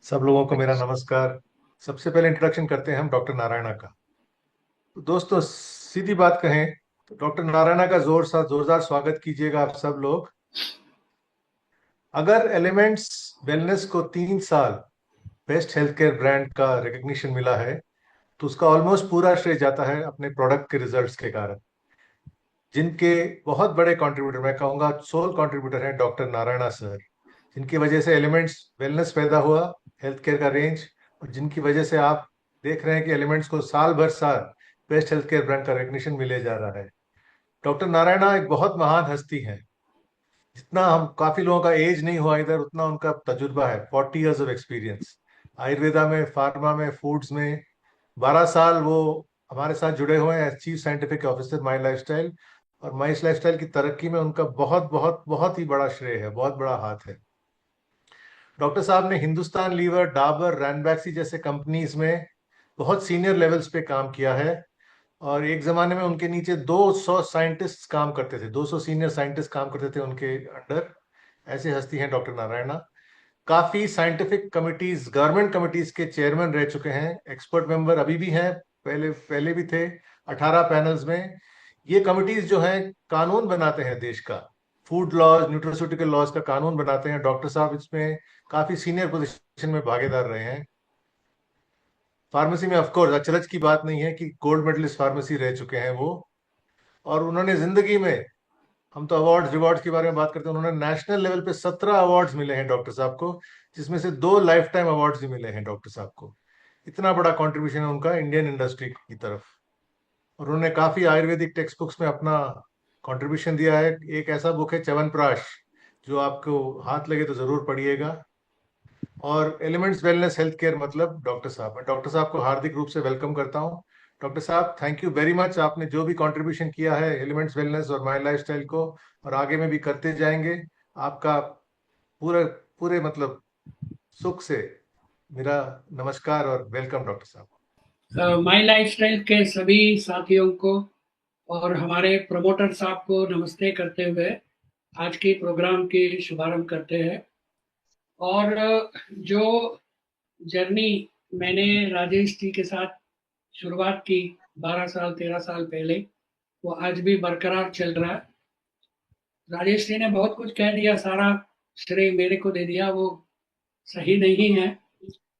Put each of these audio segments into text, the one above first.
सब लोगों को मेरा नमस्कार। सबसे पहले इंट्रोडक्शन करते हैं हम डॉक्टर नारायणा का। तो दोस्तों, सीधी बात कहें तो डॉक्टर नारायणा का जोरदार स्वागत कीजिएगा आप सब लोग। अगर एलिमेंट्स वेलनेस को 3 साल बेस्ट हेल्थ केयर ब्रांड का रिकग्निशन मिला है तो उसका ऑलमोस्ट पूरा श्रेय जाता है अपने प्रोडक्ट के रिजल्ट्स के कारण, जिनके बहुत बड़े कंट्रीब्यूटर, मैं कहूँगा सोल कंट्रीब्यूटर हैं डॉक्टर नारायणा सर, जिनकी वजह से एलिमेंट्स वेलनेस पैदा हुआ, हेल्थ केयर का रेंज, और जिनकी वजह से आप देख रहे हैं कि एलिमेंट्स को साल भर साल बेस्ट हेल्थ केयर ब्रांड का रिकग्निशन मिले जा रहा है। डॉक्टर नारायणा एक बहुत महान हस्ती है। जितना हम काफी लोगों का एज नहीं हुआ इधर, उतना उनका तजुर्बा है, 40 years ऑफ एक्सपीरियंस आयुर्वेदा में, फार्मा में, फूड्स में। 12 साल वो हमारे साथ जुड़े हुए हैं एज चीफ साइंटिफिक ऑफिसर माई लाइफस्टाइल, और माई लाइफस्टाइल की तरक्की में उनका बहुत बहुत बहुत ही बड़ा श्रेय है, बहुत बड़ा हाथ है। डॉक्टर साहब ने हिंदुस्तान लीवर, डाबर, रैनबैक्सी जैसे कंपनीज में बहुत सीनियर लेवल्स पे काम किया है, और एक जमाने में उनके नीचे 200 साइंटिस्ट काम करते थे, 200 सीनियर साइंटिस्ट काम करते थे उनके अंडर। ऐसे हस्ती हैं डॉक्टर नारायणा। काफी साइंटिफिक कमिटीज, गवर्नमेंट कमिटीज के चेयरमैन रह चुके हैं, एक्सपर्ट मेंबर अभी भी हैं, पहले पहले भी थे 18 पैनल्स में। ये कमिटीज जो हैं कानून बनाते हैं देश का, फूड लॉज, न्यूट्रोस्यूटिकल लॉज का कानून बनाते हैं। डॉक्टर साहब इसमें काफी सीनियर पोजीशन में भागीदार रहे हैं। फार्मेसी में ऑफ कोर्स अचरज की बात नहीं है कि गोल्ड मेडलिस्ट फार्मेसी रह चुके हैं वो। और उन्होंने जिंदगी में, हम तो अवार्ड्स रिवॉर्ड्स के बारे में बात करते हैं, उन्होंने नेशनल लेवल पे 17 अवार्ड्स मिले हैं डॉक्टर साहब को, जिसमें से 2 लाइफ टाइम अवार्ड्स भी मिले हैं डॉक्टर साहब को। इतना बड़ा कंट्रीब्यूशन है उनका इंडियन इंडस्ट्री की तरफ। और उन्होंने काफी आयुर्वेदिक टेक्स्ट बुक्स में अपना कंट्रीब्यूशन दिया है। एक ऐसा बुक है च्यवनप्राश, जो आपको हाथ लगे तो जरूर पढ़िएगा। और एलिमेंट्स वेलनेस हेल्थ केयर मतलब डॉक्टर साहब, मैं डॉक्टर साहब को हार्दिक रूप से वेलकम करता हूँ। डॉक्टर साहब, थैंक यू वेरी मच, आपने जो भी कंट्रीब्यूशन किया है एलिमेंट्स वेलनेस और माय लाइफस्टाइल को, और आगे में भी करते जाएंगे। आपका पूरे पूरे मतलब सुख से मेरा नमस्कार और वेलकम डॉक्टर साहब। माई लाइफस्टाइल के सभी साथियों को और हमारे प्रमोटर साहब को नमस्ते करते हुए आज की प्रोग्राम की शुभारंभ करते हैं। और जो जर्नी मैंने राजेश जी के साथ शुरुआत की 12 साल 13 साल पहले, वो आज भी बरकरार चल रहा है। राजेश जी ने बहुत कुछ कह दिया, सारा श्रेय मेरे को दे दिया, वो सही नहीं है।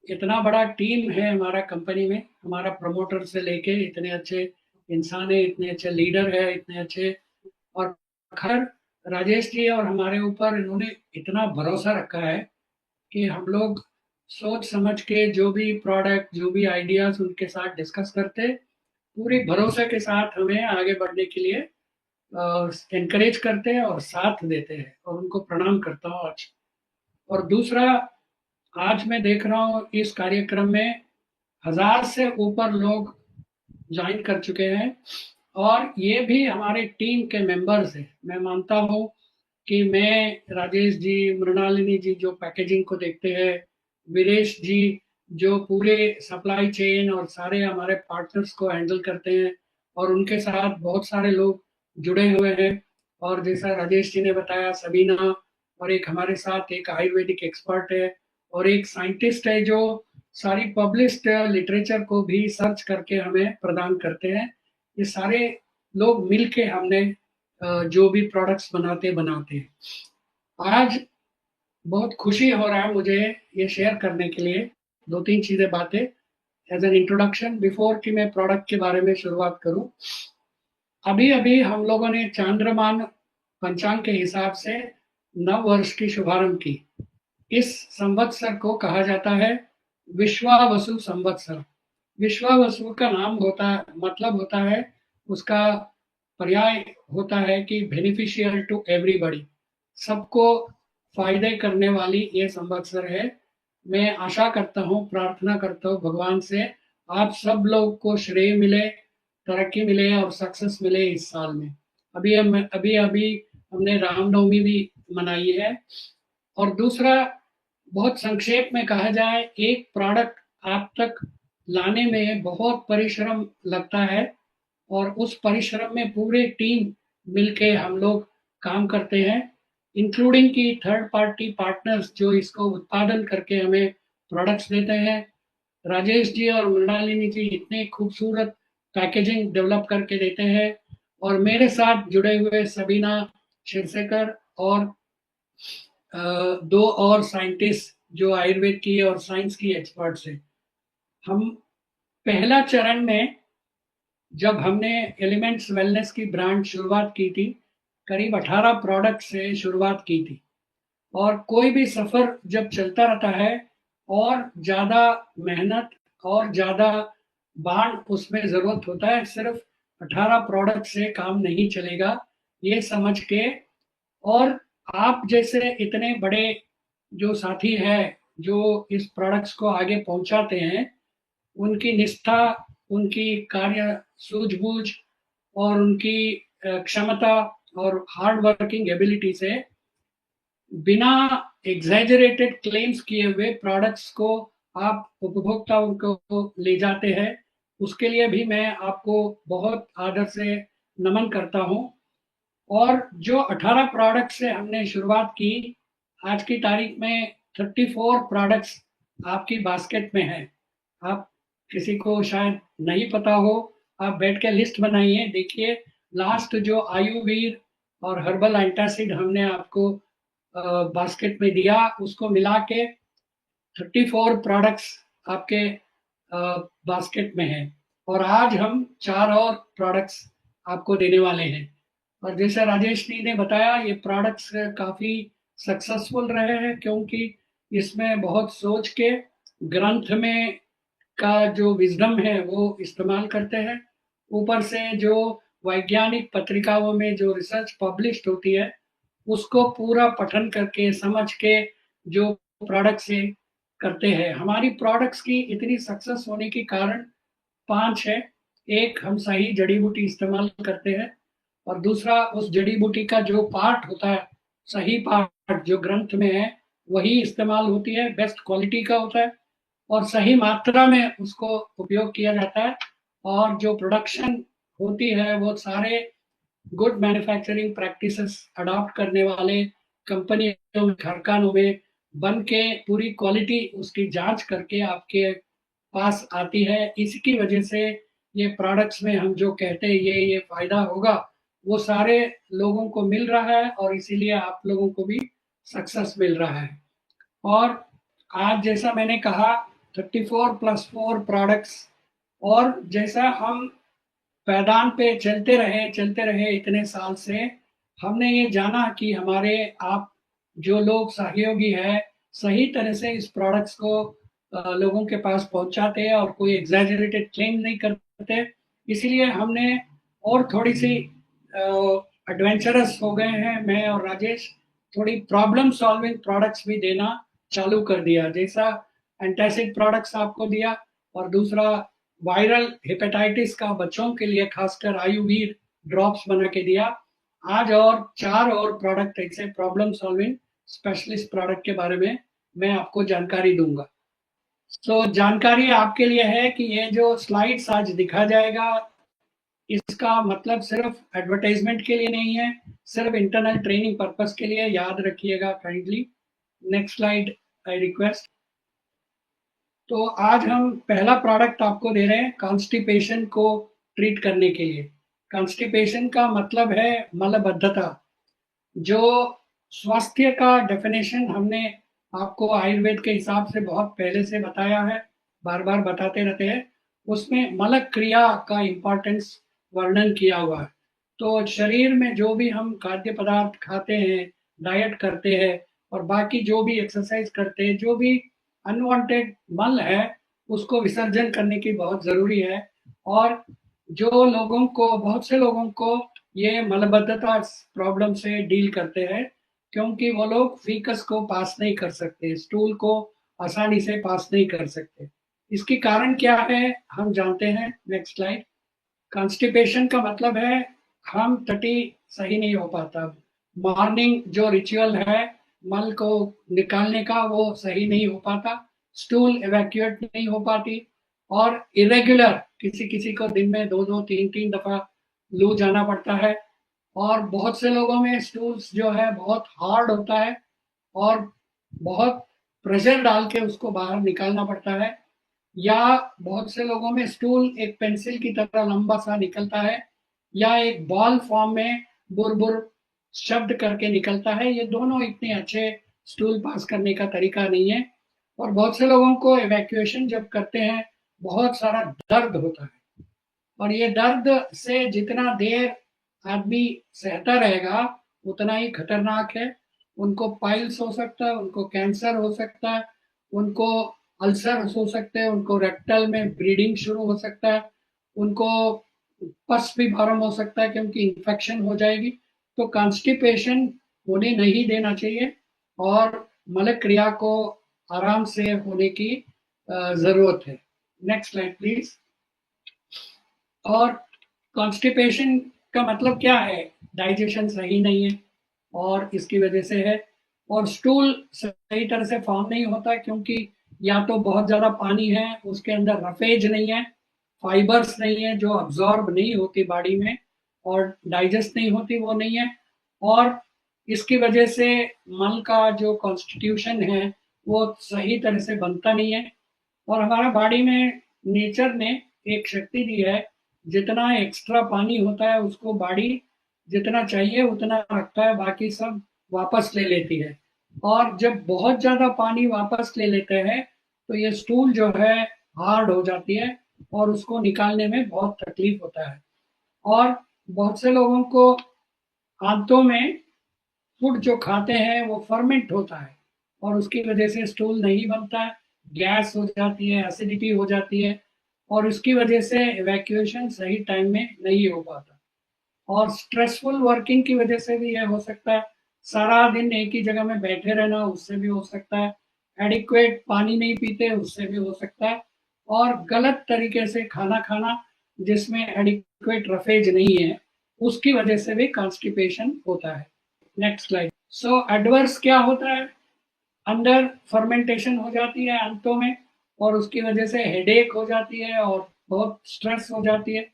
इतना बड़ा टीम है हमारा कंपनी में, हमारा प्रमोटर से लेके इतने अच्छे इंसान है, इतने अच्छे लीडर है, इतने अच्छे। और खैर, राजेश जी और हमारे ऊपर इन्होंने इतना भरोसा रखा है कि हम लोग सोच समझ के जो भी प्रोडक्ट, जो भी आइडियाज उनके साथ डिस्कस करते, पूरी भरोसे के साथ हमें आगे बढ़ने के लिए एनकरेज करते हैं और साथ देते हैं, और उनको प्रणाम करता हूँ आज। और दूसरा, आज मैं देख रहा हूँ इस कार्यक्रम में 1000 से ऊपर लोग ज्वाइन कर चुके हैं, और ये भी हमारे टीम के मेंबर्स हैं। मैं मानता हूँ कि मैं, राजेश जी, मृणालिनी जी जो पैकेजिंग को देखते हैं, वीरेश जी जो पूरे सप्लाई चेन और सारे हमारे पार्टनर्स को हैंडल करते हैं, और उनके साथ बहुत सारे लोग जुड़े हुए हैं। और जैसा राजेश जी ने बताया, सबीना, और एक हमारे साथ एक आयुर्वेदिक एक्सपर्ट है, और एक साइंटिस्ट है जो सारी पब्लिश्ड लिटरेचर को भी सर्च करके हमें प्रदान करते हैं। ये सारे लोग मिलके हमने जो भी प्रोडक्ट्स बनाते बनाते हैं। आज बहुत खुशी हो रहा है मुझे ये शेयर करने के लिए दो तीन चीजें, बातें एज एन इंट्रोडक्शन, बिफोर कि मैं प्रोडक्ट के बारे में शुरुआत करूं। अभी अभी हम लोगों ने चांद्रमान पंचांग के हिसाब से नव वर्ष की शुभारंभ की। इस संवत्सर को कहा जाता है विश्वावसु संवत्सर। विश्वावसु का नाम होता है, मतलब होता है, उसका पर्याय होता है कि बेनिफिशियल टू एवरीबॉडी, सबको फायदे करने वाली ये संवत्सर है। मैं आशा करता हूँ, प्रार्थना करता हूँ भगवान से, आप सब लोग को श्रेय मिले, तरक्की मिले और सक्सेस मिले इस साल में। अभी अभी हमने रामनवमी भी मनाई है। और दूसरा, बहुत संक्षेप में कहा जाए, एक प्रोडक्ट आप तक लाने में बहुत परिश्रम लगता है, और उस परिश्रम में पूरे टीम मिलके हम लोग काम करते हैं, इंक्लूडिंग की थर्ड पार्टी पार्टनर्स जो इसको उत्पादन करके हमें प्रोडक्ट्स देते हैं। राजेश जी और मृणालिनी जी इतने खूबसूरत पैकेजिंग डेवलप करके देते हैं, और मेरे साथ जुड़े हुए सबीना शिरसेकर और दो और साइंटिस्ट जो आयुर्वेद की और साइंस की एक्सपर्ट्स हैं। हम पहला चरण में जब हमने एलिमेंट्स वेलनेस की ब्रांड शुरुआत की थी, करीब 18 प्रोडक्ट से शुरुआत की थी। और कोई भी सफर जब चलता रहता है, और ज्यादा मेहनत और ज्यादा बाण उसमें जरूरत होता है, सिर्फ 18 प्रोडक्ट से काम नहीं चलेगा, ये समझ के। और आप जैसे इतने बड़े जो साथी हैं जो इस प्रोडक्ट्स को आगे पहुंचाते हैं, उनकी निष्ठा, उनकी कार्य सूझबूझ और उनकी क्षमता और हार्ड वर्किंग एबिलिटी से बिना एग्जैजरेटेड क्लेम्स किए हुए प्रोडक्ट्स को आप उपभोक्ताओं को ले जाते हैं, उसके लिए भी मैं आपको बहुत आदर से नमन करता हूं। और जो 18 प्रोडक्ट से हमने शुरुआत की, आज की तारीख में 34 प्रोडक्ट्स आपकी बास्केट में है। आप किसी को शायद नहीं पता हो, आप बैठ के लिस्ट बनाइए, देखिए लास्ट जो आयुर्वेद और हर्बल एंटासिड हमने आपको बास्केट में दिया, उसको मिला के 34 प्रोडक्ट्स आपके बास्केट में है। और आज हम चार और प्रोडक्ट्स आपको देने वाले हैं। और जैसे राजेश जी ने बताया, ये प्रोडक्ट्स काफी सक्सेसफुल रहे हैं, क्योंकि इसमें बहुत सोच के ग्रंथ में का जो विजडम है वो इस्तेमाल करते हैं। ऊपर से जो वैज्ञानिक पत्रिकाओं में जो रिसर्च पब्लिश होती है, उसको पूरा पठन करके समझ के जो प्रोडक्ट्स करते हैं। हमारी प्रोडक्ट्स की इतनी सक्सेस होने के कारण पांच है। एक, हम सही जड़ी बूटी इस्तेमाल करते हैं, और दूसरा, उस जड़ी बूटी का जो पार्ट होता है, सही पार्ट जो ग्रंथ में है वही इस्तेमाल होती है, बेस्ट क्वालिटी का होता है, और सही मात्रा में उसको उपयोग किया जाता है। और जो प्रोडक्शन होती है वो सारे गुड मैन्युफैक्चरिंग प्रैक्टिसेस अडॉप्ट करने वाले कंपनियों में, कारखानों में बन के पूरी क्वालिटी उसकी जांच करके आपके पास आती है। इसकी वजह से ये प्रोडक्ट्स में हम जो कहते हैं ये फायदा होगा, वो सारे लोगों को मिल रहा है, और इसीलिए आप लोगों को भी सक्सेस मिल रहा है। और आज जैसा मैंने कहा, 34+4 प्रोडक्ट्स। और जैसा हम पैदान पे चलते रहे इतने साल से, हमने ये जाना कि हमारे आप जो लोग सहयोगी है, सही तरह से इस प्रोडक्ट्स को लोगों के पास पहुंचाते हैं और कोई एग्जैजरेटेड क्लेम नहीं करते। इसीलिए हमने और थोड़ी सी एडवेंचरस हो गए हैं, मैं और राजेश, थोड़ी प्रॉब्लम सॉल्विंग प्रोडक्ट्स भी देना चालू कर दिया। जैसा एंटासिड प्रोडक्ट्स आपको दिया, और दूसरा वायरल हेपेटाइटिस का बच्चों के लिए खासकर आयुर्वेद ड्रॉप्स बना के दिया। आज और चार और प्रोडक्ट ऐसे प्रॉब्लम सॉल्विंग स्पेशलिस्ट प्रोडक्ट के बारे में मैं आपको जानकारी दूंगा। तो जानकारी आपके लिए है कि ये जो स्लाइड्स आज दिखा जाएगा, इसका मतलब सिर्फ एडवर्टाइजमेंट के लिए नहीं है, सिर्फ इंटरनल ट्रेनिंग पर्पस के लिए, याद रखिएगा kindly. Next slide I request. तो आज हम पहला प्रोडक्ट आपको दे रहे हैं कॉन्स्टिपेशन को ट्रीट करने के लिए। कॉन्स्टिपेशन का मतलब है मलबद्धता। जो स्वास्थ्य का डेफिनेशन हमने आपको आयुर्वेद के हिसाब से बहुत पहले से बताया है, बार बार बताते रहते हैं, उसमें मल क्रिया का इम्पोर्टेंस वर्णन किया हुआ है। तो शरीर में जो भी हम खाद्य पदार्थ खाते हैं, डाइट करते हैं, और बाकी जो भी एक्सरसाइज करते हैं, जो भी अनवांटेड मल है उसको विसर्जन करने की बहुत जरूरी है। और जो लोगों को, बहुत से लोगों को ये मलबद्धता प्रॉब्लम से डील करते हैं, क्योंकि वो लोग फीकस को पास नहीं कर सकते, स्टूल को आसानी से पास नहीं कर सकते। इसकी कारण क्या है हम जानते हैं। Next slide. कॉन्स्टिपेशन का मतलब है हम टटी सही नहीं हो पाता, मॉर्निंग जो रिचुअल है मल को निकालने का वो सही नहीं हो पाता, स्टूल एवैक्यूएट नहीं हो पाती, और इरेगुलर, किसी किसी को दिन में दो दो तीन तीन दफा लू जाना पड़ता है। और बहुत से लोगों में स्टूल्स जो है बहुत हार्ड होता है, और बहुत प्रेशर डाल के उसको बाहर निकालना पड़ता है, या बहुत से लोगों में स्टूल एक पेंसिल की तरह लंबा सा निकलता है, या एक बॉल फॉर्म में बुर बुर शब्द करके निकलता है। ये दोनों इतने अच्छे स्टूल पास करने का तरीका नहीं है। और बहुत से लोगों को इवैक्यूएशन जब करते हैं बहुत सारा दर्द होता है, और ये दर्द से जितना देर आदमी सहता रहेगा उतना ही खतरनाक है। उनको पाइल्स हो सकता है, उनको कैंसर हो सकता है, उनको अल्सर हो सकते हैं, उनको रेक्टल में ब्लीडिंग शुरू हो सकता है, उनको पस भी भरम हो सकता है क्योंकि इन्फेक्शन हो जाएगी। तो कॉन्स्टिपेशन होने नहीं देना चाहिए, और मल क्रिया को आराम से होने की जरूरत है। Next slide please. और कॉन्स्टिपेशन का मतलब क्या है? डाइजेशन सही नहीं है और इसकी वजह से है। और स्टूल सही तरह से फॉर्म नहीं होता क्योंकि या तो बहुत ज्यादा पानी है, उसके अंदर रफेज नहीं है, फाइबर्स नहीं है जो अब्जॉर्ब नहीं होती बॉडी में और डाइजेस्ट नहीं होती, वो नहीं है। और इसकी वजह से मल का जो कॉन्स्टिट्यूशन है वो सही तरह से बनता नहीं है। और हमारा बॉडी में नेचर ने एक शक्ति दी है, जितना एक्स्ट्रा पानी होता है उसको बॉडी जितना चाहिए उतना रखता है, बाकी सब वापस ले लेती है। और जब बहुत ज्यादा पानी वापस ले लेते हैं तो ये स्टूल जो है हार्ड हो जाती है और उसको निकालने में बहुत तकलीफ होता है। और बहुत से लोगों को आंतों में फूड जो खाते हैं वो फर्मेंट होता है और उसकी वजह से स्टूल नहीं बनता है, गैस हो जाती है, एसिडिटी हो जाती है, और उसकी वजह से इवैक्यूएशन सही टाइम में नहीं हो पाता। और स्ट्रेसफुल वर्किंग की वजह से भी यह हो सकता है। सारा दिन एक ही जगह में बैठे रहना, उससे भी हो सकता है। एडिक्वेट पानी नहीं पीते, उससे भी हो सकता है। और गलत तरीके से खाना खाना जिसमें एडिक्वेट रफेज नहीं है, उसकी वजह से भी कॉन्स्टिपेशन होता है। Next slide. सो एडवर्स क्या होता है? अंदर फर्मेंटेशन हो जाती है अंतों में, और उसकी वजह से हेडेक हो जाती है और बहुत स्ट्रेस हो जाती है।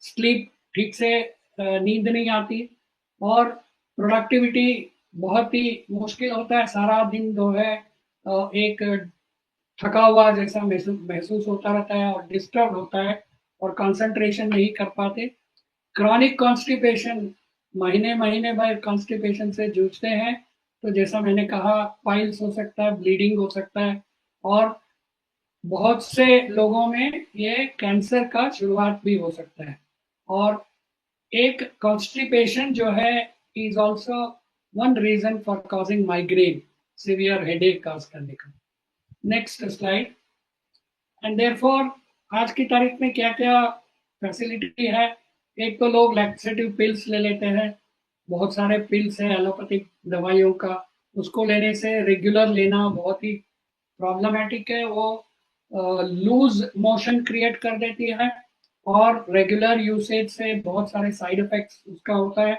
स्लीप ठीक से नींद नहीं आती, और प्रोडक्टिविटी बहुत ही मुश्किल होता है। सारा दिन जो है एक थका हुआ जैसा महसूस होता रहता है और डिस्टर्ब होता है और कंसंट्रेशन नहीं कर पाते। क्रॉनिक कॉन्स्टिपेशन, महीने महीने भर कॉन्स्टिपेशन से जूझते हैं तो जैसा मैंने कहा, पाइल्स हो सकता है, ब्लीडिंग हो सकता है, और बहुत से लोगों में ये कैंसर का शुरुआत भी हो सकता है। और एक कॉन्स्टिपेशन जो है is also one reason for causing migraine, severe headache cause करने का। Next slide. एंड देयरफॉर आज की तारीख में क्या क्या फैसिलिटी है? एक तो लोग लैक्सेटिव पिल्स ले लेते हैं, बहुत सारे पिल्स है एलोपैथिक दवाइयों का, उसको लेने से रेगुलर लेना बहुत ही प्रॉब्लमेटिक है। वो लूज मोशन क्रिएट कर देती है, और रेगुलर यूसेज से बहुत सारे साइड इफेक्ट्स उसका होता है,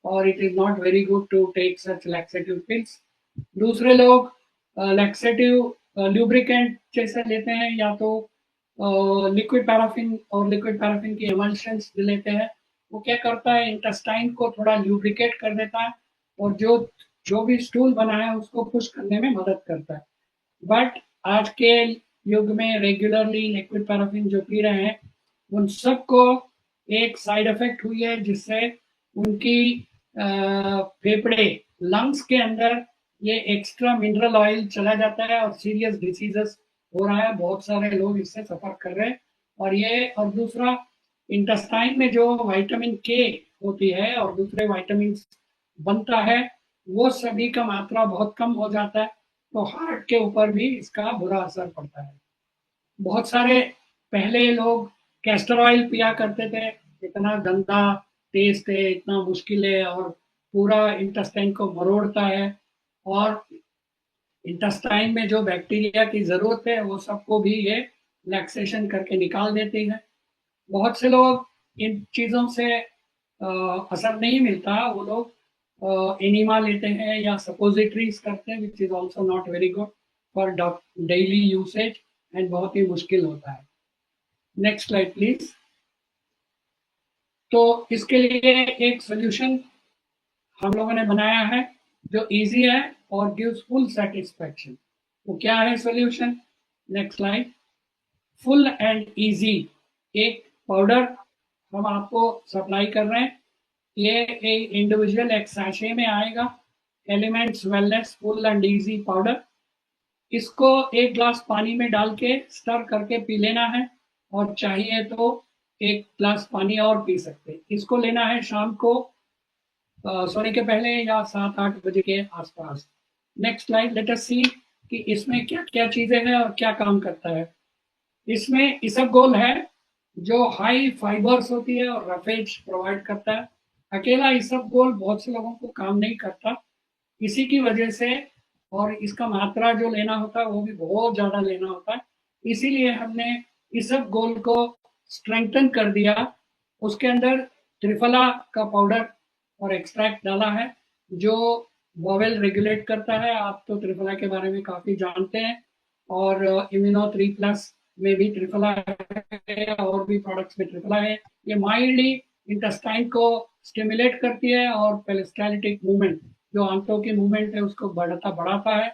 और it is not very good to take such laxative pills. दूसरे लोग लैक्सेटिव ल्यूब्रिकेंट जैसे लेते हैं, या तो लिक्विड पैराफिन और लिक्विड पैराफिन की एमल्शंस लेते हैं। वो क्या करता है, इंटेस्टाइन को थोड़ा ल्यूब्रिकेट कर देता है, और जो जो भी स्टूल बना है उसको पुश करने में मदद करता है। बट आज के युग में रेगुलरली लिक्विड पैराफिन जो पी रहे हैं उन सबको एक साइड इफेक्ट हुई है, जिससे उनकी फेफड़े, लंग्स के अंदर ये एक्स्ट्रा मिनरल ऑयल चला जाता है और सीरियस डिसीजेस हो रहा है। बहुत सारे लोग इससे सफर कर रहे हैं। और दूसरा, इंटेस्टाइन में जो विटामिन के होती है और दूसरे विटामिन बनता है, वो सभी का मात्रा बहुत कम हो जाता है, तो हार्ट के ऊपर भी इसका बुरा असर पड़ता है। बहुत सारे पहले लोग कैस्टर ऑयल पिया करते थे, इतना गंदा टेस्ट है, इतना मुश्किल है, और पूरा इंटेस्टाइन को मरोड़ता है, और इंटेस्टाइन में जो बैक्टीरिया की जरूरत है वो सबको भी ये लैक्सेशन करके निकाल देती है। बहुत से लोग इन चीजों से असर नहीं मिलता, वो लोग एनिमा लेते हैं या सपोजिटरीज करते हैं, विच is also not very good for daily usage, and बहुत ही मुश्किल होता है। Next slide please. तो इसके लिए एक सोल्यूशन हम लोगों ने बनाया है जो इजी है और गिव्स फुल सेटिस्फैक्शन। वो क्या है solution? Next slide. Full and easy एक पाउडर हम आपको सप्लाई कर रहे हैं। ये एक इंडिविजुअल एक सैशे में आएगा, elements wellness full and easy powder. इसको एक ग्लास पानी में डाल के स्टर करके पी लेना है, और चाहिए तो एक ग्लास पानी और पी सकते हैं। इसको लेना है शाम को सोने के पहले या 7-8 बजे के आसपास। नेक्स्ट स्लाइड, लेट अस सी कि इसमें क्या क्या चीजें हैं और क्या काम करता है। इसमें इसबगोल है जो हाई फाइबर्स होती है और रफेज प्रोवाइड करता है। अकेला इसबगोल बहुत से लोगों को काम नहीं करता, इसी की वजह से, और इसका मात्रा जो लेना होता है वो भी बहुत ज्यादा लेना होता है, इसीलिए हमने इसबगोल को स्ट्रेंथन कर दिया। उसके अंदर त्रिफला का पाउडर और एक्सट्रैक्ट डाला है जो वोवेल रेगुलेट करता है। आप तो त्रिफला के बारे में काफी जानते हैं, और इम्यूनो 3+ में भी त्रिफला है और भी प्रोडक्ट्स में त्रिफला है। ये माइल्डली इंटेस्टाइन को स्टिमुलेट करती है और पेरिस्टाल्टिक मूवमेंट, जो आंतों की मूवमेंट है, उसको बढ़ाता है।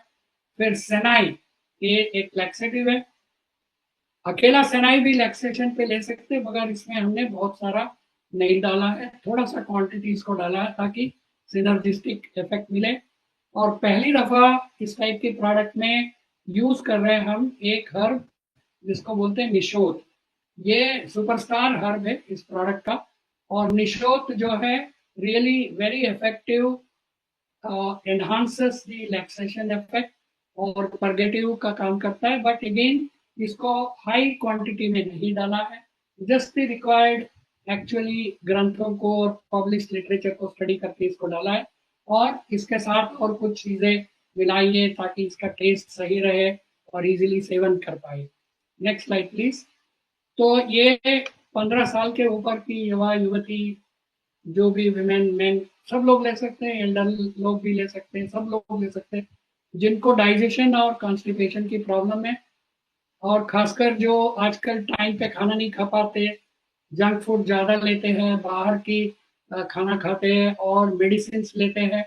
फिर सेनाई, ये एक लैक्सेटिव है। अकेला सेनाई भी लैक्सेशन पे ले सकते हैं, मगर इसमें हमने बहुत सारा नहीं डाला है, थोड़ा सा क्वांटिटी इसको डाला है ताकि सिनर्जिस्टिक इफेक्ट मिले। और पहली दफा इस टाइप के प्रोडक्ट में यूज कर रहे हैं हम एक हर्ब जिसको बोलते हैं निशोत। ये सुपरस्टार हर्ब है इस प्रोडक्ट का, और निशोत जो है really very effective, enhances the relaxation effect और परगेटिव का काम करता है। बट अगेन इसको हाई क्वांटिटी में नहीं डाला है, जस्ट द रिक्वायर्ड एक्चुअली ग्रंथों को और पब्लिश लिटरेचर को स्टडी करके इसको डाला है, और इसके साथ और कुछ चीजें मिलाई है ताकि इसका टेस्ट सही रहे और इजीली सेवन कर पाए। Next slide please. तो ये 15 साल के ऊपर की युवा युवती, जो भी विमेन मैन, सब लोग ले सकते हैं, एल्डर लोग भी ले सकते हैं, सब लोग ले सकते हैं जिनको डाइजेशन और कॉन्स्टिपेशन की प्रॉब्लम है, और खासकर जो आजकल टाइम पे खाना नहीं खा पाते, जंक फूड ज्यादा लेते हैं, बाहर की खाना खाते हैं और मेडिसिन लेते हैं,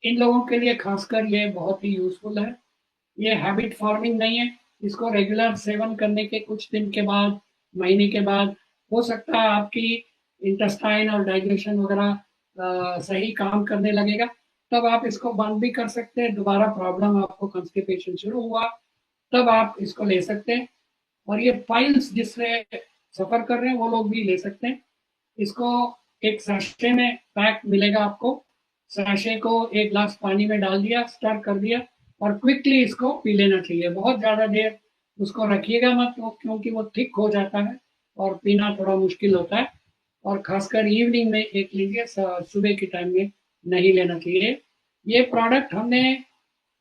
इन लोगों के लिए खासकर ये बहुत ही यूजफुल है। ये हैबिट फॉर्मिंग नहीं है, इसको रेगुलर सेवन करने के कुछ दिन के बाद, महीने के बाद, हो सकता है आपकी इंटेस्टाइन और डाइजेशन वगैरह सही काम करने लगेगा, तब आप इसको बंद भी कर सकते हैं। दोबारा प्रॉब्लम आपको कॉन्स्टिपेशन शुरू हुआ तब आप इसको ले सकते हैं। और ये पाइल्स जिससे सफर कर रहे हैं वो लोग भी ले सकते हैं। इसको एक सैशे में पैक मिलेगा आपको, सैशे को एक ग्लास पानी में डाल दिया, स्टर कर दिया, और क्विकली इसको पी लेना चाहिए। बहुत ज़्यादा देर उसको रखिएगा मत, क्योंकि वो थिक हो जाता है और पीना थोड़ा मुश्किल होता है। और खासकर इवनिंग में एक लीजिए, सुबह के टाइम में नहीं लेना चाहिए। ये प्रोडक्ट हमने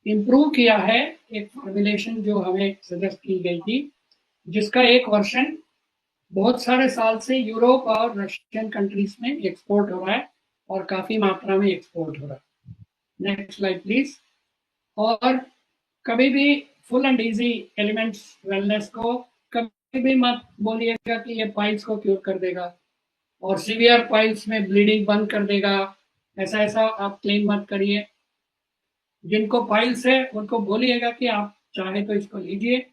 इम्प्रूव किया है, एक फॉर्मुलेशन जो हमें सजेस्ट की गई थी, जिसका एक वर्षन बहुत सारे साल से यूरोप और रशियन कंट्रीज में एक्सपोर्ट हो रहा है, और काफी मात्रा में एक्सपोर्ट हो रहा है। Next slide please. और कभी भी full and easy elements wellness को कभी भी मत बोलिएगा कि ये पाइल्स को क्योर कर देगा और सीवियर पाइल्स में ब्लीडिंग बंद कर देगा, ऐसा ऐसा आप क्लेम मत करिए। जिनको पाइल्स है उनको बोलिएगा कि आप चाहे तो इसको लीजिए,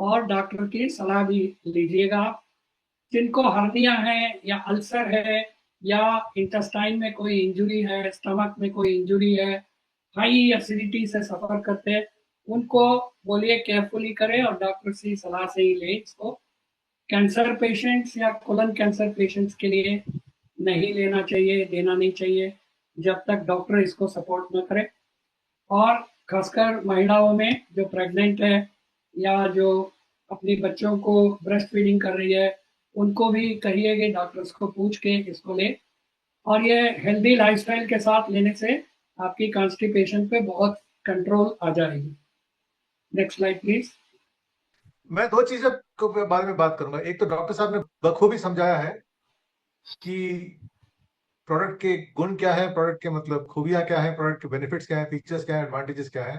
और डॉक्टर की सलाह भी लीजिएगा आप। जिनको हर्निया है या अल्सर है या इंटेस्टाइन में कोई इंजुरी है, स्टमक में कोई इंजुरी है, हाई एसिडिटी से सफर करते हैं, उनको बोलिए केयरफुली करें और डॉक्टर की सलाह से ही लें इसको। कैंसर पेशेंट्स या कोलन कैंसर पेशेंट्स के लिए नहीं लेना चाहिए, देना नहीं चाहिए जब तक डॉक्टर इसको सपोर्ट न करे। और खासकर महिलाओं में जो प्रेग्नेंट है या जो अपने बच्चों को ब्रेस्ट फीडिंग कर रही है, उनको भी कहिए कि डॉक्टर्स को पूछ के इसको ले। और ये हेल्दी लाइफस्टाइल के साथ लेने से आपकी कॉन्स्टिपेशन पे बहुत कंट्रोल आ जाएगी। Next slide please. मैं दो चीजों के बारे में बात करूंगा। एक तो डॉक्टर साहब ने बखूबी समझाया है कि प्रोडक्ट के गुण क्या है, प्रोडक्ट के मतलब खूबियां क्या है, प्रोडक्ट के बेनिफिट्स क्या है, फीचर्स क्या है, एडवांटेजेस क्या है।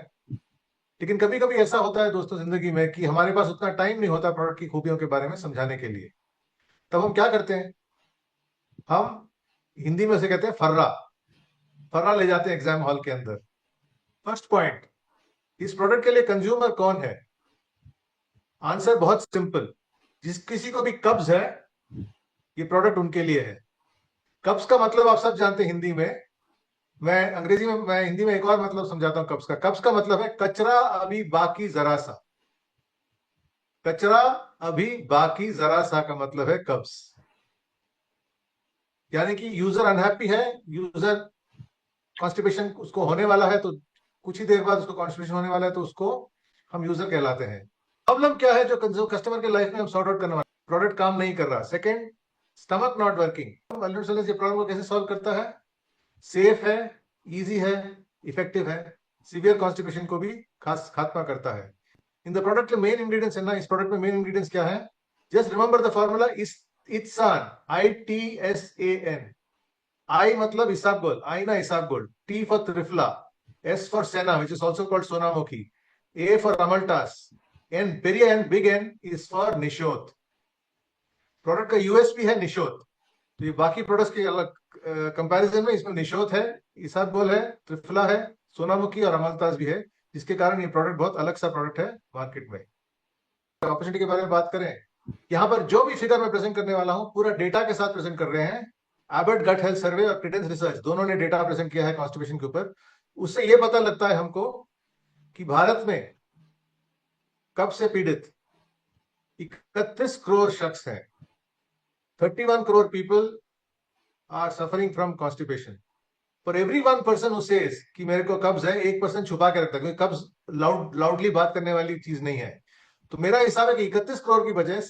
लेकिन कभी कभी ऐसा होता है दोस्तों जिंदगी में कि हमारे पास उतना टाइम नहीं होता प्रोडक्ट की खूबियों के बारे में समझाने के लिए। तब हम क्या करते हैं, हम हिंदी में उसे कहते हैं फर्रा। फर्रा ले जाते हैं एग्जाम हॉल के अंदर। फर्स्ट पॉइंट, इस प्रोडक्ट के लिए कंज्यूमर कौन है? आंसर बहुत सिंपल, जिस किसी को भी कब्ज है ये प्रोडक्ट उनके लिए है। कब्ज का मतलब आप सब जानते हैं हिंदी में, मैं हिंदी में एक और मतलब समझाता हूं कब्ज का। कब्ज का मतलब है कचरा अभी बाकी जरा सा। कचरा अभी बाकी जरा सा का मतलब है कब्ज। यानी कि यूजर अनहैप्पी है, यूजर कॉन्स्टिपेशन उसको होने वाला है, तो कुछ ही देर बाद उसको कॉन्स्टिपेशन होने वाला है, तो उसको हम यूजर कहलाते हैं। प्रॉब्लम क्या है जो कस्टमर के लाइफ में हम सॉर्ट आउट करने वाले? प्रोडक्ट काम नहीं कर रहा। Second, stomach not working. Wellness ये प्रॉब्लम को कैसे सॉल्व करता है? सेफ है, इजी है, इफेक्टिव है, सीवियर कॉन्स्टिपेशन को भी खास खात्मा करता है। इन द प्रोडक्ट में मेन इंग्रेडिएंट्स है ना, इस प्रोडक्ट में मेन इंग्रेडिएंट्स क्या है? जस्ट रिमेंबर द फॉर्मूला इस इत्सान, ITSAN। आई मतलब इसाबगोल, आई ना इसाबगोल। T for Triphala, S for senna which is also called सोनामुखी, ए फॉर अमल्टास, एन पेरी N big N is for निशोत। प्रोडक्ट का यूएसपी है निशोत। तो ये बाकी प्रोडक्ट्स के अलग कंपैरिजन में इसमें निशोत है, इसाबगोल है, त्रिफला है, सोनामुखी और अमल्तास भी है, जिसके कारण ये प्रोडक्ट बहुत अलग सा प्रोडक्ट है मार्केट में। अपॉर्चुनिटी के बारे में बात करें, यहाँ पर जो भी फिगर मैं प्रेजेंट करने वाला हूं पूरा डेटा के साथ प्रेजेंट कर रहे हैं। एबर्ट गट हेल्थ सर्वे और क्रेडेंस रिसर्च दोनों ने डेटा प्रेजेंट किया है कॉन्स्टिपेशन के ऊपर। उससे यह पता लगता है हमको कि भारत में कब्ज से पीड़ित 31 करोड़ शख्स हैं। 31 crore people are suffering from constipation. For every one person who says कि मेरे को कब्ज है, एक पर्सन छुपा के रखता है, क्योंकि कब्ज लाउडली बात करने वाली चीज नहीं है। तो मेरा हिसाब है कि 31 करोड़ की बजाय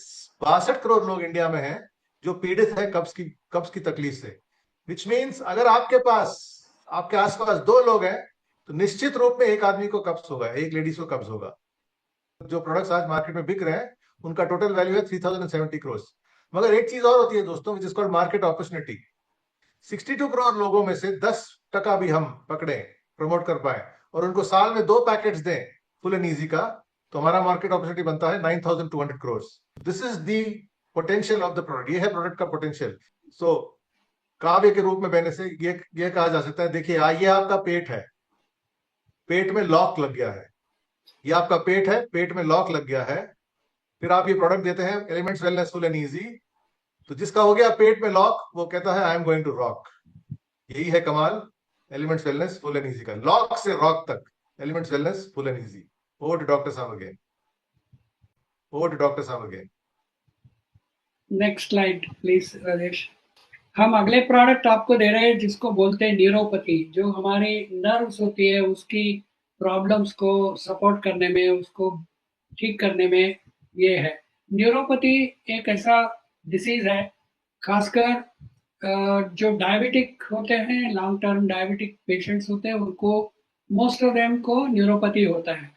62 करोड़ लोग इंडिया में हैं जो पीड़ित है कब्ज की तकलीफ से। विच मीन्स अगर आपके पास, आपके आसपास दो लोग हैं, तो निश्चित रूप में एक आदमी को कब्ज होगा, एक लेडीज को कब्ज होगा। जो प्रोडक्ट्स आज मार्केट में बिक रहे हैं उनका टोटल वैल्यू है 3070 करोड़। मगर एक चीज और होती है दोस्तों, which is called market opportunity. 62 crore लोगों में से 10% भी हम पकड़े, प्रमोट कर पाए, और उनको साल में 2 पैकेट्स दें फुल एंड ईजी का, तो हमारा मार्केट अपॉर्चुनिटी बनता है 9200 crore. This is the potential of the product. ये है प्रोडक्ट का पोटेंशियल। सो काव्य के रूप में कहने से ये कहा जा सकता है, देखिए ये आपका पेट है, पेट में लॉक लग गया है। ये आपका पेट है, पेट में लॉक लग गया है। फिर आप ये प्रोडक्ट देते हैं elements wellness full and easy, तो जिसका हो गया पेट में लॉक वो कहता है I am going to rock. यही है कमाल elements wellness full and easy का, लॉक से रॉक तक, elements wellness full and easy. Over to doctor साहब अगेन, ओवर टू डॉक्टर साहब again. Next slide please Rajesh. हम अगले प्रोडक्ट आपको दे रहे हैं जिसको बोलते हैं न्यूरोपैथी, जो हमारी नर्व्स होती है उसकी प्रॉब्लम्स को सपोर्ट करने में, उसको ठीक करने में ये है। न्यूरोपैथी एक ऐसा डिसीज है, खासकर जो डायबिटिक होते हैं, लॉन्ग टर्म डायबिटिक पेशेंट्स होते हैं, उनको मोस्ट ऑफ देम को न्यूरोपैथी होता है।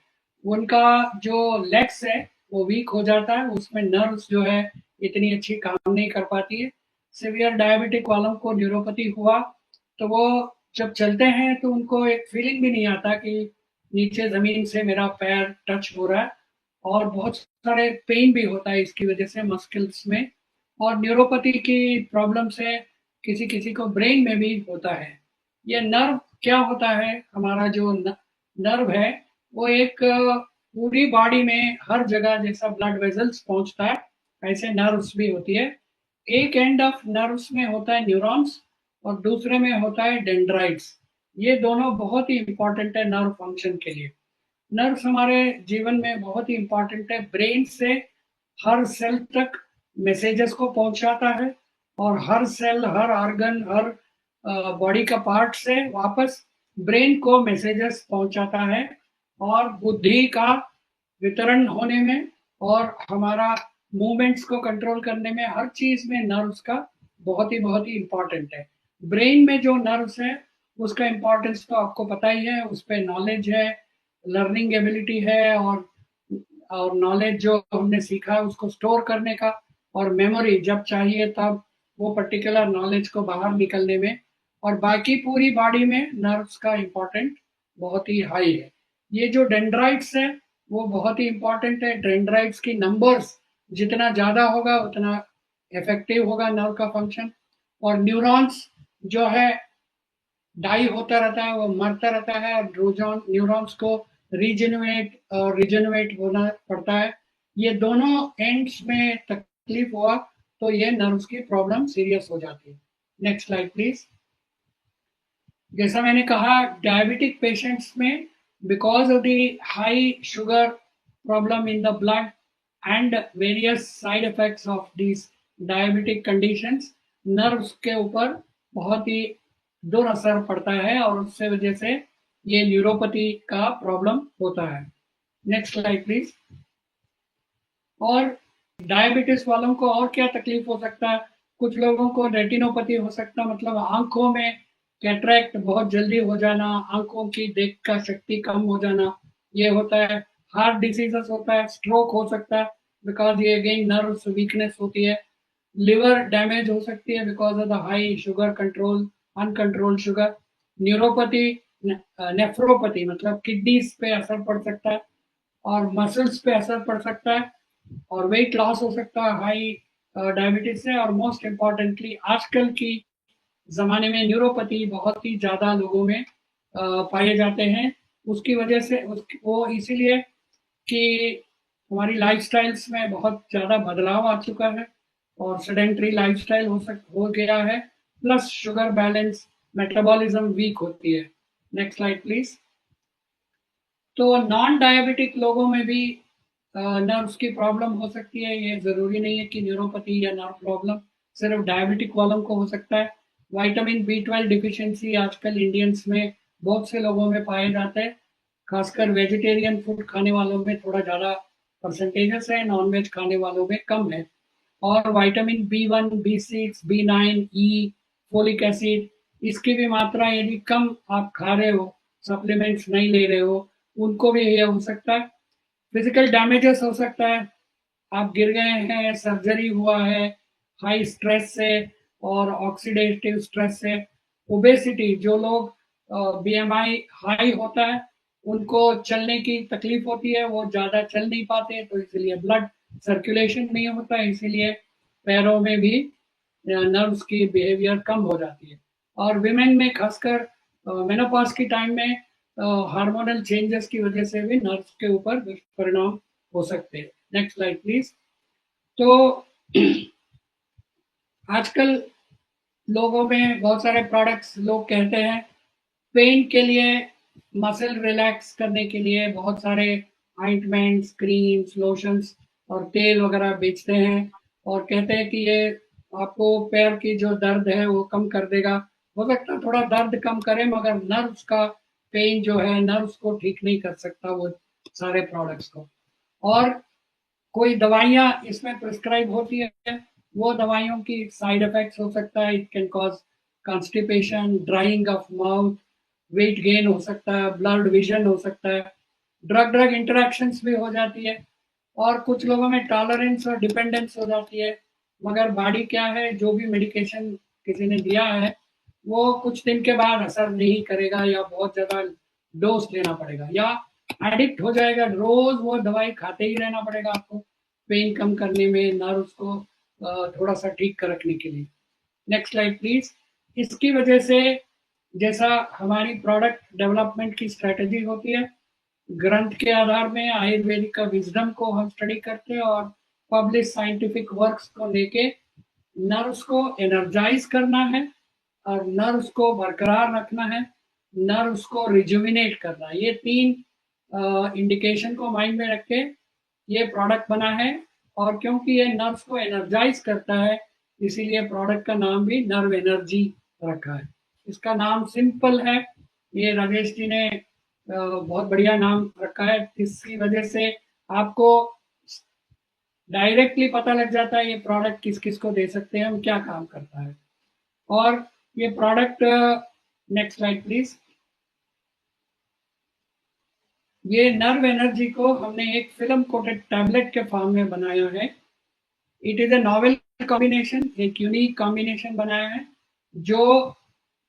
उनका जो लेग्स है वो वीक हो जाता है, उसमें नर्व्स जो है इतनी अच्छी काम नहीं कर पाती है। सिवियर डायबिटिक वालों को न्यूरोपैथी हुआ तो वो जब चलते हैं तो उनको एक फीलिंग भी नहीं आता कि नीचे जमीन से मेरा पैर टच हो रहा है, और बहुत सारे पेन भी होता है इसकी वजह से मस्कल्स में। और न्यूरोपैथी की प्रॉब्लम से किसी किसी को ब्रेन में भी होता है। ये नर्व क्या होता है, हमारा जो नर्व है वो एक पूरी बॉडी में हर जगह जैसा ब्लड वेजल्स पहुंचता है, ऐसे नर्व्स भी होती है। एक एंड ऑफ नर्व्स में होता है न्यूरॉन्स और दूसरे में होता है डेंड्राइट्स। ये दोनों बहुत ही इंपॉर्टेंट है नर्व फंक्शन के लिए। नर्व्स हमारे जीवन में बहुत ही इंपॉर्टेंट है, ब्रेन से हर सेल तक मैसेजेस को पहुंचाता है, और हर सेल, हर ऑर्गन, हर बॉडी का पार्ट से वापस ब्रेन को मैसेजेस पहुंचाता है। और बुद्धि का वितरण होने में और हमारा मूवमेंट्स को कंट्रोल करने में, हर चीज में नर्व्स का बहुत ही इंपॉर्टेंट है। ब्रेन में जो नर्व्स है उसका इंपॉर्टेंस तो आपको पता ही है, उस पर नॉलेज है, लर्निंग एबिलिटी है, और नॉलेज जो हमने सीखा है उसको स्टोर करने का, और मेमोरी जब चाहिए तब वो पर्टिकुलर नॉलेज को बाहर निकलने में। और बाकी पूरी बॉडी में नर्व्स का इम्पोर्टेंट बहुत ही हाई है। ये जो डेंड्राइट्स है वो बहुत ही इंपॉर्टेंट है। डेंड्राइट्स की नंबर्स जितना ज्यादा होगा उतना इफेक्टिव होगा नर्व का फंक्शन। और न्यूरॉन्स जो है डाई होता रहता है, वो मरता रहता है, न्यूरॉन्स को रीजनरेट और रिजनरेट होना पड़ता है। ये दोनों एंड्स में तकलीफ हुआ तो ये नर्व्स की प्रॉब्लम सीरियस हो जाती है। Next slide please. जैसा मैंने कहा, डायबिटिक पेशेंट्स में because of the high sugar problem in the blood and various side effects of this diabetic conditions, nerves के ऊपर बहुत ही दुरअसर पड़ता है और उससे वजह से ये न्यूरोपैथी का प्रॉब्लम होता है। Next slide please. और डायबिटीज वालों को और क्या तकलीफ हो सकता है? कुछ लोगों को रेटिनोपैथी हो सकता है, मतलब आंखों में कैटरेक्ट बहुत जल्दी हो जाना, आंखों की देख का शक्ति कम हो जाना, ये होता है। हार्ट डिसीजेस होता है, स्ट्रोक हो सकता है बिकॉज ये अगेन नर्व्स वीकनेस होती है। लिवर डैमेज हो सकती है because of the high sugar control, uncontrolled sugar. Neuropathy, nephropathy मतलब किडनीज पे असर पड़ सकता है और मसल्स पे असर पड़ सकता है और वेट लॉस हो सकता है हाई डायबिटीज से। और मोस्ट इम्पॉर्टेंटली आजकल की जमाने में न्यूरोपैथी बहुत ही ज्यादा लोगों में पाए जाते हैं। उसकी वजह से वो इसीलिए कि हमारी लाइफस्टाइल्स में बहुत ज्यादा बदलाव आ चुका है और सेडेंटरी लाइफस्टाइल हो गया है, plus sugar balance, metabolism weak होती है। Next slide please. तो नॉन डायबिटिक लोगों में भी नर्व्स की प्रॉब्लम हो सकती है। ये जरूरी नहीं है कि न्यूरोपैथी या नर्व प्रॉब्लम सिर्फ डायबिटिक वालों को हो सकता है। विटामिन B12 डिफिशिएंसी आजकल इंडियंस में बहुत से लोगों में पाए जाते हैं, खासकर वेजिटेरियन फूड खाने वालों में थोड़ा ज़्यादा परसेंटेजेस है, नॉन वेज खाने वालों में कम है। और विटामिन B1, B6, B9, ई, फोलिक एसिड, इसकी भी मात्रा यदि कम आप खा रहे हो, सप्लीमेंट्स नहीं ले रहे हो, उनको भी ये हो सकता है। फिजिकल डैमेजेस हो सकता है, आप गिर गए हैं, सर्जरी हुआ है हाई स्ट्रेस से और ऑक्सीडेटिव स्ट्रेस से। ओबेसिटी, जो लोग BMI हाई होता है उनको चलने की तकलीफ होती है, वो ज़्यादा चल नहीं पाते, तो इसलिए ब्लड सर्कुलेशन नहीं होता है, इसीलिए पैरों में भी नर्व्स की बिहेवियर कम हो जाती है। और विमेन में खासकर मेनोपॉज की टाइम में हार्मोनल चेंजेस की वजह से भी नर्व्स के ऊपर दुष्परिणाम हो सकते हैं। Next slide please. तो आजकल लोगों में बहुत सारे प्रोडक्ट्स, लोग कहते हैं पेन के लिए, मसल रिलैक्स करने के लिए बहुत सारे आइंटमेंट्स, क्रीम्स, लोशंस और तेल वगैरह बेचते हैं और कहते हैं कि ये आपको पैर की जो दर्द है वो कम कर देगा। हो सकता है थोड़ा दर्द कम करे, मगर नर्व्स का पेन जो है, नर्व्स को ठीक नहीं कर सकता वो सारे प्रोडक्ट्स को। और कोई दवाइयाँ इसमें प्रिस्क्राइब होती है, वो दवाइयों की साइड इफेक्ट्स हो सकता है, it can cause constipation, drying of mouth, weight gain हो सकता है, ब्लड विजन हो सकता है, ड्रग ड्रग इंटरेक्शंस भी हो जाती है और कुछ लोगों में टॉलरेंस और डिपेंडेंस हो जाती है। मगर बॉडी क्या है, जो भी मेडिकेशन किसी ने दिया है वो कुछ दिन के बाद असर नहीं करेगा या बहुत ज़्यादा डोज लेना पड़ेगा या एडिक्ट हो जाएगा, रोज वो दवाई खाते ही रहना पड़ेगा आपको पेन कम करने में, नर्व्स को थोड़ा सा ठीक कर रखने के लिए। Next slide please. इसकी वजह से जैसा हमारी प्रोडक्ट डेवलपमेंट की स्ट्रेटेजी होती है, ग्रंथ के आधार में आयुर्वेदिक का विजडम को हम स्टडी करते हैं और पब्लिश साइंटिफिक वर्क्स को लेके नर्व्स को एनर्जाइज करना है और नर्व्स को बरकरार रखना है, नर्व्स को रिजुविनेट करना है। ये तीन इंडिकेशन को माइंड में रख के ये प्रोडक्ट बना है। और क्योंकि ये नर्व्स को एनर्जाइज करता है, इसीलिए प्रोडक्ट का नाम भी नर्व एनर्जी रखा है। इसका नाम सिंपल है, ये राजेश जी ने बहुत बढ़िया नाम रखा है, इसकी वजह से आपको डायरेक्टली पता लग जाता है ये प्रोडक्ट किस किस को दे सकते हैं हम, क्या काम करता है। और ये प्रोडक्ट, नेक्स्ट स्लाइड प्लीज। ये नर्व एनर्जी को हमने एक फिल्म कोटेड टैबलेट के फॉर्म में बनाया है। It is a novel combination, एक यूनिक कॉम्बिनेशन बनाया है जो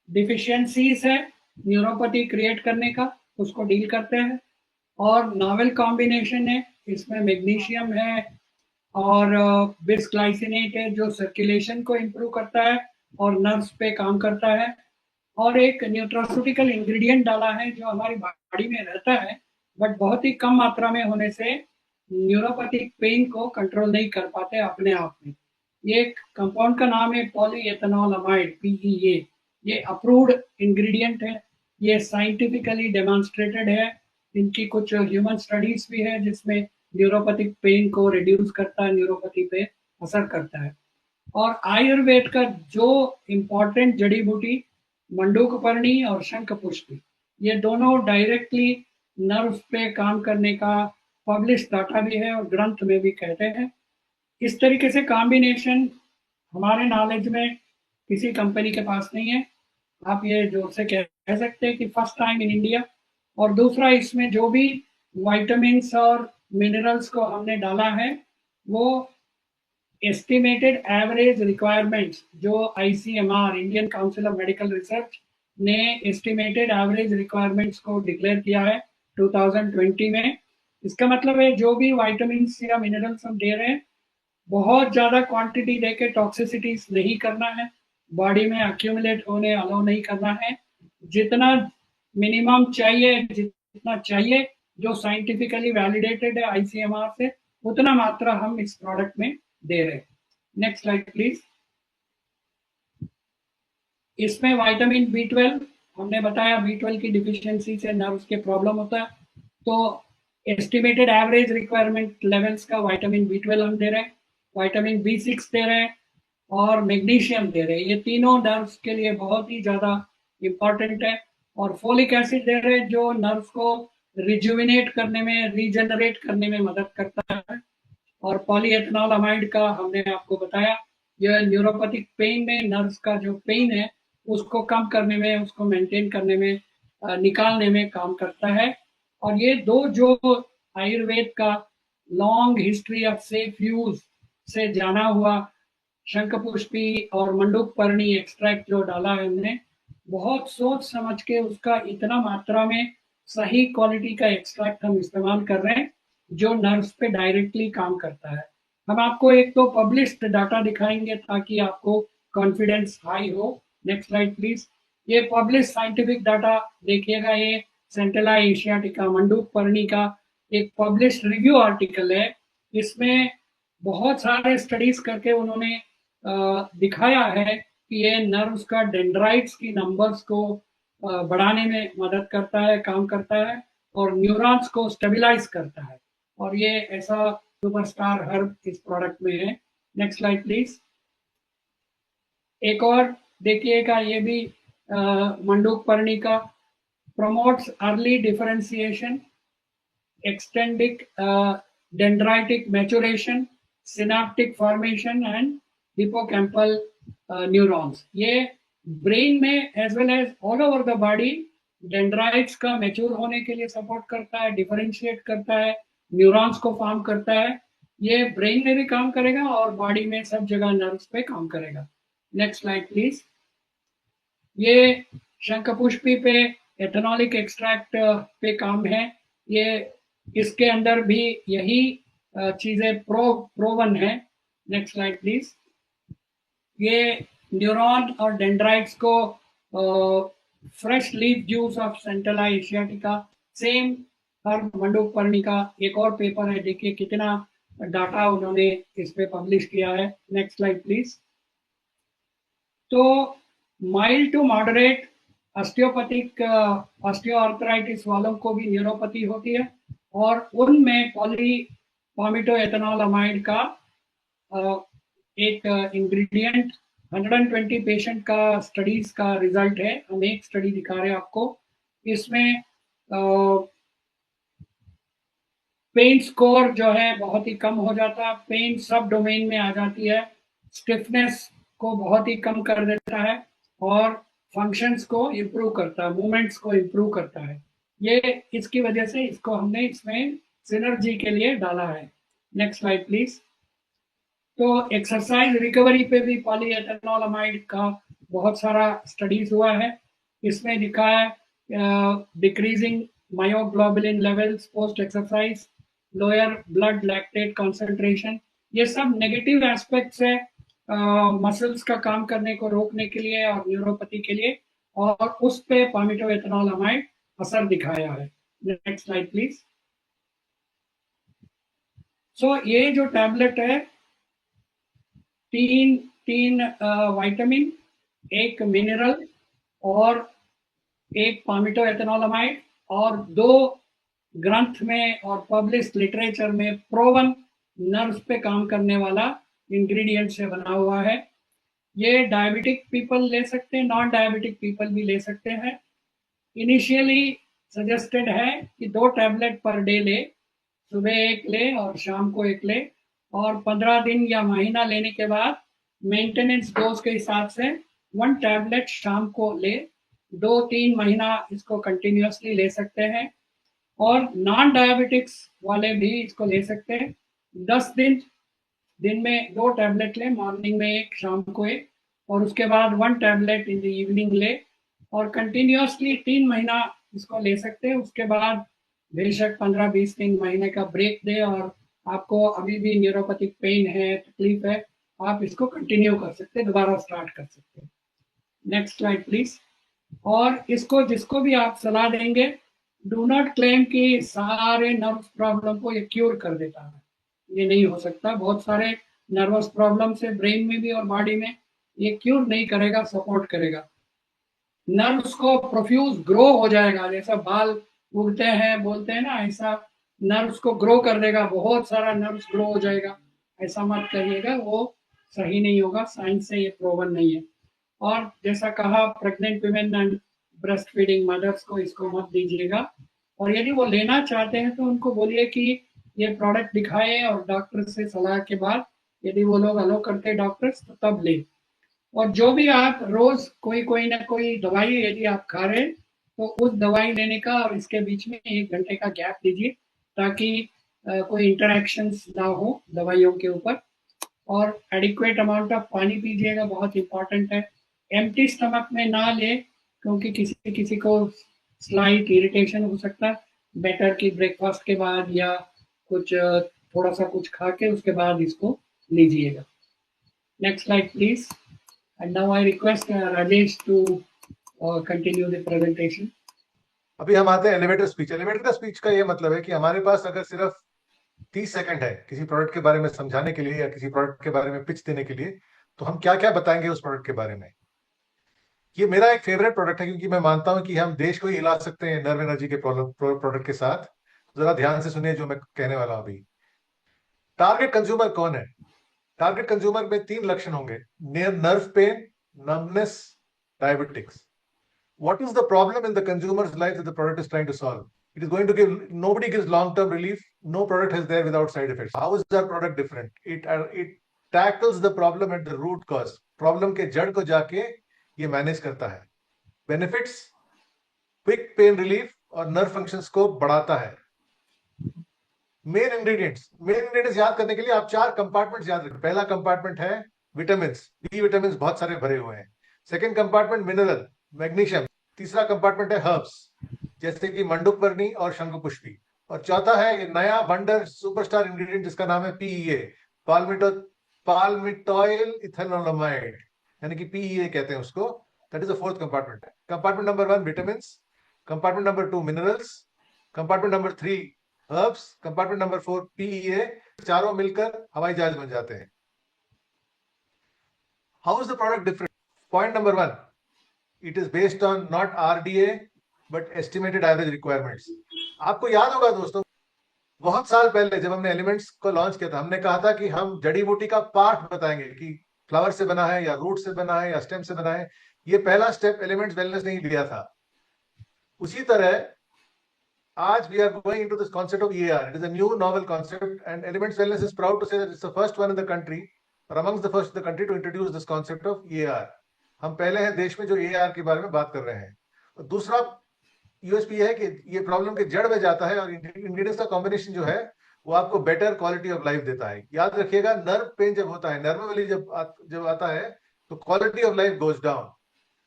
डिफिशियंसीज है न्यूरोपैथी क्रिएट करने का, उसको डील करते हैं। और नॉवेल कॉम्बिनेशन है, इसमें मैग्नीशियम है और बिस्ग्लाइसिनेट है जो सर्कुलेशन को इम्प्रूव करता है और नर्व्स पे काम करता है। और एक न्यूट्रास्यूटिकल इंग्रेडिएंट डाला है जो हमारी बॉडी में रहता है बट बहुत ही कम मात्रा में होने से न्यूरोपैथिक पेन को कंट्रोल नहीं कर पाते अपने आप में। ये कंपाउंड का नाम है पॉलीएथेनॉल अमाइड, पीईए। ये अप्रूव्ड इंग्रेडिएंट है, ये साइंटिफिकली डेमोन्स्ट्रेटेड है। इनकी कुछ ह्यूमन स्टडीज भी है जिसमें न्यूरोपैथिक पेन को रिड्यूस करता है, न्यूरोपैथी पे असर करता है। और आयुर्वेद का जो इम्पोर्टेंट जड़ी बूटी मंडूकपर्णी और शंख पुष्पी, ये दोनों डायरेक्टली नर्व पे काम करने का पब्लिश डाटा भी है और ग्रंथ में भी कहते हैं। इस तरीके से कॉम्बिनेशन हमारे नॉलेज में किसी कंपनी के पास नहीं है। आप ये जोर से कह सकते हैं कि फर्स्ट टाइम इन इंडिया। और दूसरा, इसमें जो भी वाइटामिन्स और मिनरल्स को हमने डाला है वो एस्टिमेटेड एवरेज रिक्वायरमेंट्स, जो ICMR, Indian council of medical research ने एस्टिमेटेड एवरेज रिक्वायरमेंट्स को डिक्लेयर किया है 2020 में। इसका मतलब है जो भी वाइटामिन्स या मिनरल्स हम दे रहे हैं, बहुत ज़्यादा क्वांटिटी देके टॉक्सिसिटीज नहीं करना है, बॉडी में अक्यूमुलेट होने अलाउ नहीं करना है। जितना मिनिमम चाहिए, जितना चाहिए, जो साइंटिफिकली वैलिडेटेड है आईसीएमआर से, उतना मात्रा हम इस प्रोडक्ट में दे रहे हैं। Next slide please. इसमें विटामिन B12 हमने बताया, B12 की डिफिशियंसी से नर्व्स के प्रॉब्लम होता है, तो एस्टिमेटेड एवरेज रिक्वायरमेंट लेवल्स का विटामिन B12 हम दे रहे हैं, विटामिन B6 दे रहे हैं और मैग्नीशियम दे रहे हैं। ये तीनों नर्व्स के लिए बहुत ही ज़्यादा इम्पॉर्टेंट है। और फोलिक एसिड दे रहे हैं जो नर्व्स को रिजुविनेट करने में, रीजनरेट करने में मदद करता है। और पॉलीएथेनॉल अमाइड का हमने आपको बताया, यह न्यूरोपैथिक पेन में, नर्व्स का जो पेन है उसको कम करने में, उसको मेंटेन करने में, निकालने में काम करता है। और ये दो जो आयुर्वेद का long history of safe use से जाना हुआ शंखपुष्पी और मंडूकपर्णी एक्सट्रैक्ट जो डाला है हमने, बहुत सोच समझ के उसका इतना मात्रा में सही क्वालिटी का एक्सट्रैक्ट हम इस्तेमाल कर रहे हैं जो नर्व्स पे डायरेक्टली काम करता है। हम आपको एक तो पब्लिश्ड डाटा दिखाएंगे ताकि आपको कॉन्फिडेंस हाई हो। Next slide please. ये पब्लिश साइंटिफिक डाटा देखिएगा, ये सेंटेला एशियाटिका मंडूकपर्णी का एक पब्लिश्ड रिव्यू आर्टिकल है। इसमें बहुत सारे स्टडीज करके उन्होंने दिखाया है कि ये नर्व्स का डेंड्राइट्स की नंबर्स को बढ़ाने में मदद करता है, काम करता है, और न्यूरॉन्स को स्टेबलाइज करता है। और ये ऐसा सुपरस्टार हर्ब इस प्रोडक्ट में है। Next slide please. एक और देखिएगा, ये भी मंडूकपर्णी का promotes early differentiation, extending dendritic maturation, synaptic formation and hippocampal neurons. ये ब्रेन में as well as all over the body dendrites का मैच्योर होने के लिए सपोर्ट करता है, डिफरेंशिएट करता है, न्यूरॉन्स को फॉर्म करता है। ये ब्रेन में भी काम करेगा और बॉडी में सब जगह नर्व्स पे काम करेगा। Next slide please. ये शंखपुष्पी पे एथेनॉलिक एक्सट्रैक्ट पे काम है। ये इसके अंदर भी यही चीजें प्रोवन है। Next slide please. ये न्यूरॉन और डेंड्राइट्स को fresh leaf juice of centella asiatica, same herb मंडूकपर्णी का एक और पेपर है, देखिए कितना डाटा उन्होंने इस पे पब्लिश किया है। Next slide please. तो mild to moderate osteopathic osteoarthritis वालों को भी न्यूरोपैथी होती है और उनमें पॉलीपामिटोएथेनॉलमाइड का एक इंग्रेडिएंट 120 पेशेंट का स्टडीज का रिजल्ट है। हम एक स्टडी दिखा रहे हैं आपको। इसमें पेन स्कोर जो है बहुत ही कम हो जाता है, पेन सब डोमेन में आ जाती है, स्टिफनेस को बहुत ही कम कर देता है और फंक्शंस को इम्प्रूव करता है, मूवमेंट्स को इम्प्रूव करता है। ये इसकी वजह से इसको हमने इसमें सिनर्जी के लिए डाला है। Next slide please. तो एक्सरसाइज रिकवरी पे भी पॉलीएथेनॉलमाइड का बहुत सारा स्टडीज हुआ है। इसमें दिखा है decreasing myoglobulin levels post exercise, lower blood lactate concentration. ये सब नेगेटिव एस्पेक्ट्स है मसल्स का काम करने को रोकने के लिए और न्यूरोपैथी के लिए, और उस पे पामिटोएथेनॉलमाइड असर दिखाया है। Next slide please. सो ये जो टैबलेट है, तीन तीन विटामिन, एक मिनरल और एक पामिटो एथेनोलामाइड और दो ग्रंथ में और पब्लिश लिटरेचर में प्रोवन नर्व्स पे काम करने वाला इंग्रेडिएंट से बना हुआ है। ये डायबिटिक पीपल ले सकते हैं, नॉन डायबिटिक पीपल भी ले सकते हैं। इनिशियली सजेस्टेड है कि 2 टैबलेट पर डे ले, सुबह एक ले और शाम को एक ले, और 15 दिन या महीना लेने के बाद मेंटेनेंस डोज के हिसाब से 1 टैबलेट शाम को ले, 2-3 महीना इसको कंटिन्यूसली ले सकते हैं। और नॉन डायबिटिक्स वाले भी इसको ले सकते हैं। 10 दिन में 2 टैबलेट ले, मॉर्निंग में एक, शाम को एक, और उसके बाद 1 टैबलेट इन द इवनिंग ले, और कंटिन्यूसली 3 महीना इसको ले सकते हैं। उसके बाद बेशक 15-20 दिन महीने का ब्रेक दे, और आपको अभी भी न्यूरोपैथिक पेन है, तकलीफ है, आप इसको कंटिन्यू कर सकते हैं, दोबारा स्टार्ट कर सकते हैं। Next slide please. और इसको जिसको भी आप सलाह देंगे, डू नॉट क्लेम कि सारे नर्व्स प्रॉब्लम को ये क्योर कर देता है, ये नहीं हो सकता। बहुत सारे नर्वस प्रॉब्लम से ब्रेन में भी और बॉडी में, ये क्योर नहीं करेगा, सपोर्ट करेगा। नर्व्स को प्रोफ्यूज ग्रो हो जाएगा, जैसा बाल उगते हैं बोलते हैं ना, ऐसा नर्व्स को ग्रो कर देगा, बहुत सारा नर्व्स ग्रो हो जाएगा। ऐसा मत करिएगा, वो सही नहीं होगा, साइंस से ये प्रूवन नहीं है। और जैसा कहा, pregnant women and breast feeding mother's को इसको मत दीजिएगा। और यदि वो लेना चाहते हैं तो उनको बोलिए कि ये प्रोडक्ट दिखाए, और डॉक्टर से सलाह के बाद यदि वो लोग अलो करते हैं डॉक्टर्स, तो तब ले। और जो भी आप रोज कोई ना कोई दवाई यदि आप खा रहे हैं, तो उस दवाई लेने का और इसके बीच में 1 घंटे का गैप दीजिए, ताकि कोई इंटरेक्शंस ना हो दवाइयों के ऊपर। और एडिक्वेट अमाउंट ऑफ पानी पीजिएगा, बहुत इंपॉर्टेंट है। एम्प्टी स्टमक में ना ले, क्योंकि किसी किसी को स्लाइट इरिटेशन हो सकता है। बेटर कि ब्रेकफास्ट के बाद या कुछ थोड़ा सा कुछ खा के उसके बाद इसको लीजिएगा। Next slide please. And now I request Rajesh to continue the presentation. अभी हम आते हैं एलिवेटर स्पीच। एलिवेटर स्पीच का ये मतलब है कि हमारे पास अगर सिर्फ 30 सेकंड है किसी प्रोडक्ट के बारे में समझाने के लिए या किसी प्रोडक्ट के बारे में पिच देने के लिए, तो हम क्या क्या बताएंगे उस प्रोडक्ट के बारे में। ये मेरा एक फेवरेट प्रोडक्ट है, क्योंकि मैं मानता हूं कि हम देश को ही हिला सकते हैं नर्व एनर्जी के प्रोडक्ट के साथ। जरा ध्यान से सुनिए जो मैं कहने वाला हूं अभी। टारगेट कंज्यूमर कौन है? टारगेट कंज्यूमर में 3 लक्षण होंगे: nerve pain, numbness, diabetics. What is the problem in the consumer's life that the product is trying to solve? It is going to give, nobody gives long-term relief. No product is there without side effects. How is our product different? It tackles the problem at the root cause. Problem के जड़ को जाके ये manage करता है। Benefits: quick pain relief और nerve functions को बढ़ाता है। मेन इंग्रेडिएंट्स याद करने के लिए आप 4 कंपार्टमेंट्स याद रखें। पहला कंपार्टमेंट है विटामिन, बी विटामिन बहुत सारे भरे हुए हैं। Second compartment mineral, magnesium. तीसरा कंपार्टमेंट है हर्ब्स, जैसे कि मंडुकवर्णी और शंखपुष्पी। और चौथा है ये नया वंडर सुपरस्टार इंग्रेडिएंट जिसका नाम है पीईए, पाल्मिटोइल इथेनोलामाइड, यानी कि पीईए कहते हैं उसको। That is the fourth compartment. Compartment number 1 vitamin, compartment number 2 minerals, compartment number 3 herbs, compartment number 4 PEA. चारों मिलकर हवाई जहाज बन जाते हैं। How is the product different? Point number 1, it is based on not RDA but estimated average requirements. आपको याद होगा दोस्तों, बहुत साल पहले जब हमने एलिमेंट्स को लॉन्च किया था, हमने कहा था कि हम जड़ी बूटी का पार्ट बताएंगे कि फ्लावर से बना है या रूट से बना है या स्टेम से बना है। ये पहला स्टेप एलिमेंट्स वेलनेस ने ही लिया था। उसी तरह आज we are going into this concept of EAR. It is a new novel concept, and Elements Wellness is proud to say that it's the first one in the country, or amongst the first in the country, to introduce this concept of EAR. हम पहले हैं देश में जो EAR के बारे में बात कर रहे हैं। और दूसरा यूएसपी है कि ये प्रॉब्लम के जड़ में जाता है, और इंग्रेडिएंट्स का कॉम्बिनेशन जो है वो आपको बेटर क्वालिटी ऑफ लाइफ देता है। याद रखिएगा, नर्व पेन जब होता है, नर्व वाली जब आता है, तो quality of life goes down.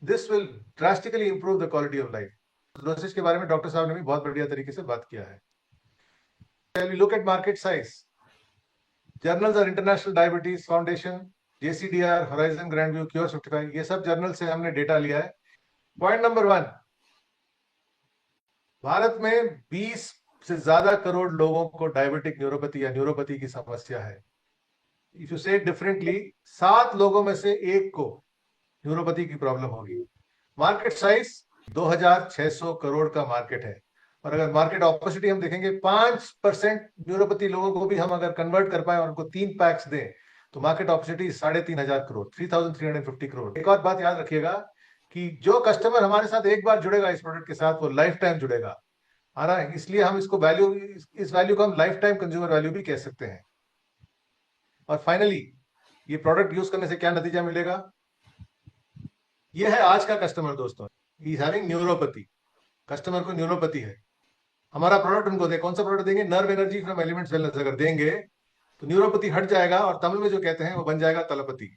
This will drastically improve the quality of life. Dosage के बारे में डॉक्टर साहब ने भी बहुत बढ़िया तरीके से बात किया है। Look at market size. Journals are International Diabetes Foundation, JCDR, Horizon, Grandview, Cure 55, ये सब जर्नल से हमने डेटा लिया है। पॉइंट नंबर 1, भारत में 20 से ज्यादा करोड़ लोगों को डायबिटिक न्यूरोपैथी या न्यूरोपैथी की समस्या है। इफ यू से डिफरेंटली, 7 लोगों में से एक को न्यूरोपैथी की प्रॉब्लम होगी। मार्केट साइज 2600 करोड़ का मार्केट है। और अगर मार्केट अपॉर्चुनिटी हम देखेंगे, 5% न्यूरोपैथी लोगों को भी हम अगर कन्वर्ट कर पाए और उनको 3 पैक्स दें, तो मार्केट अपॉर्चुनिटी 3500 करोड़, 3350 करोड़। एक और बात याद रखिएगा कि जो कस्टमर हमारे साथ एक बार जुड़ेगा इस प्रोडक्ट के साथ, वो लाइफ टाइम जुड़ेगा। आ रहा है, इसलिए हम इसको वैल्यू, इस वैल्यू को हम लाइफ टाइम कंज्यूमर वैल्यू भी कह सकते हैं। और फाइनली, ये प्रोडक्ट यूज करने से क्या नतीजा मिलेगा? ये है आज का कस्टमर दोस्तों, he is having neuropathy. Customer को न्यूरोपैथी है, हमारा प्रोडक्ट उनको दे, कौन सा प्रोडक्ट देंगे? Nerve energy from elements wellness अगर देंगे तो न्यूरोपैथी हट जाएगा, और तमिल में जो कहते हैं वो बन जाएगा Thalapathy.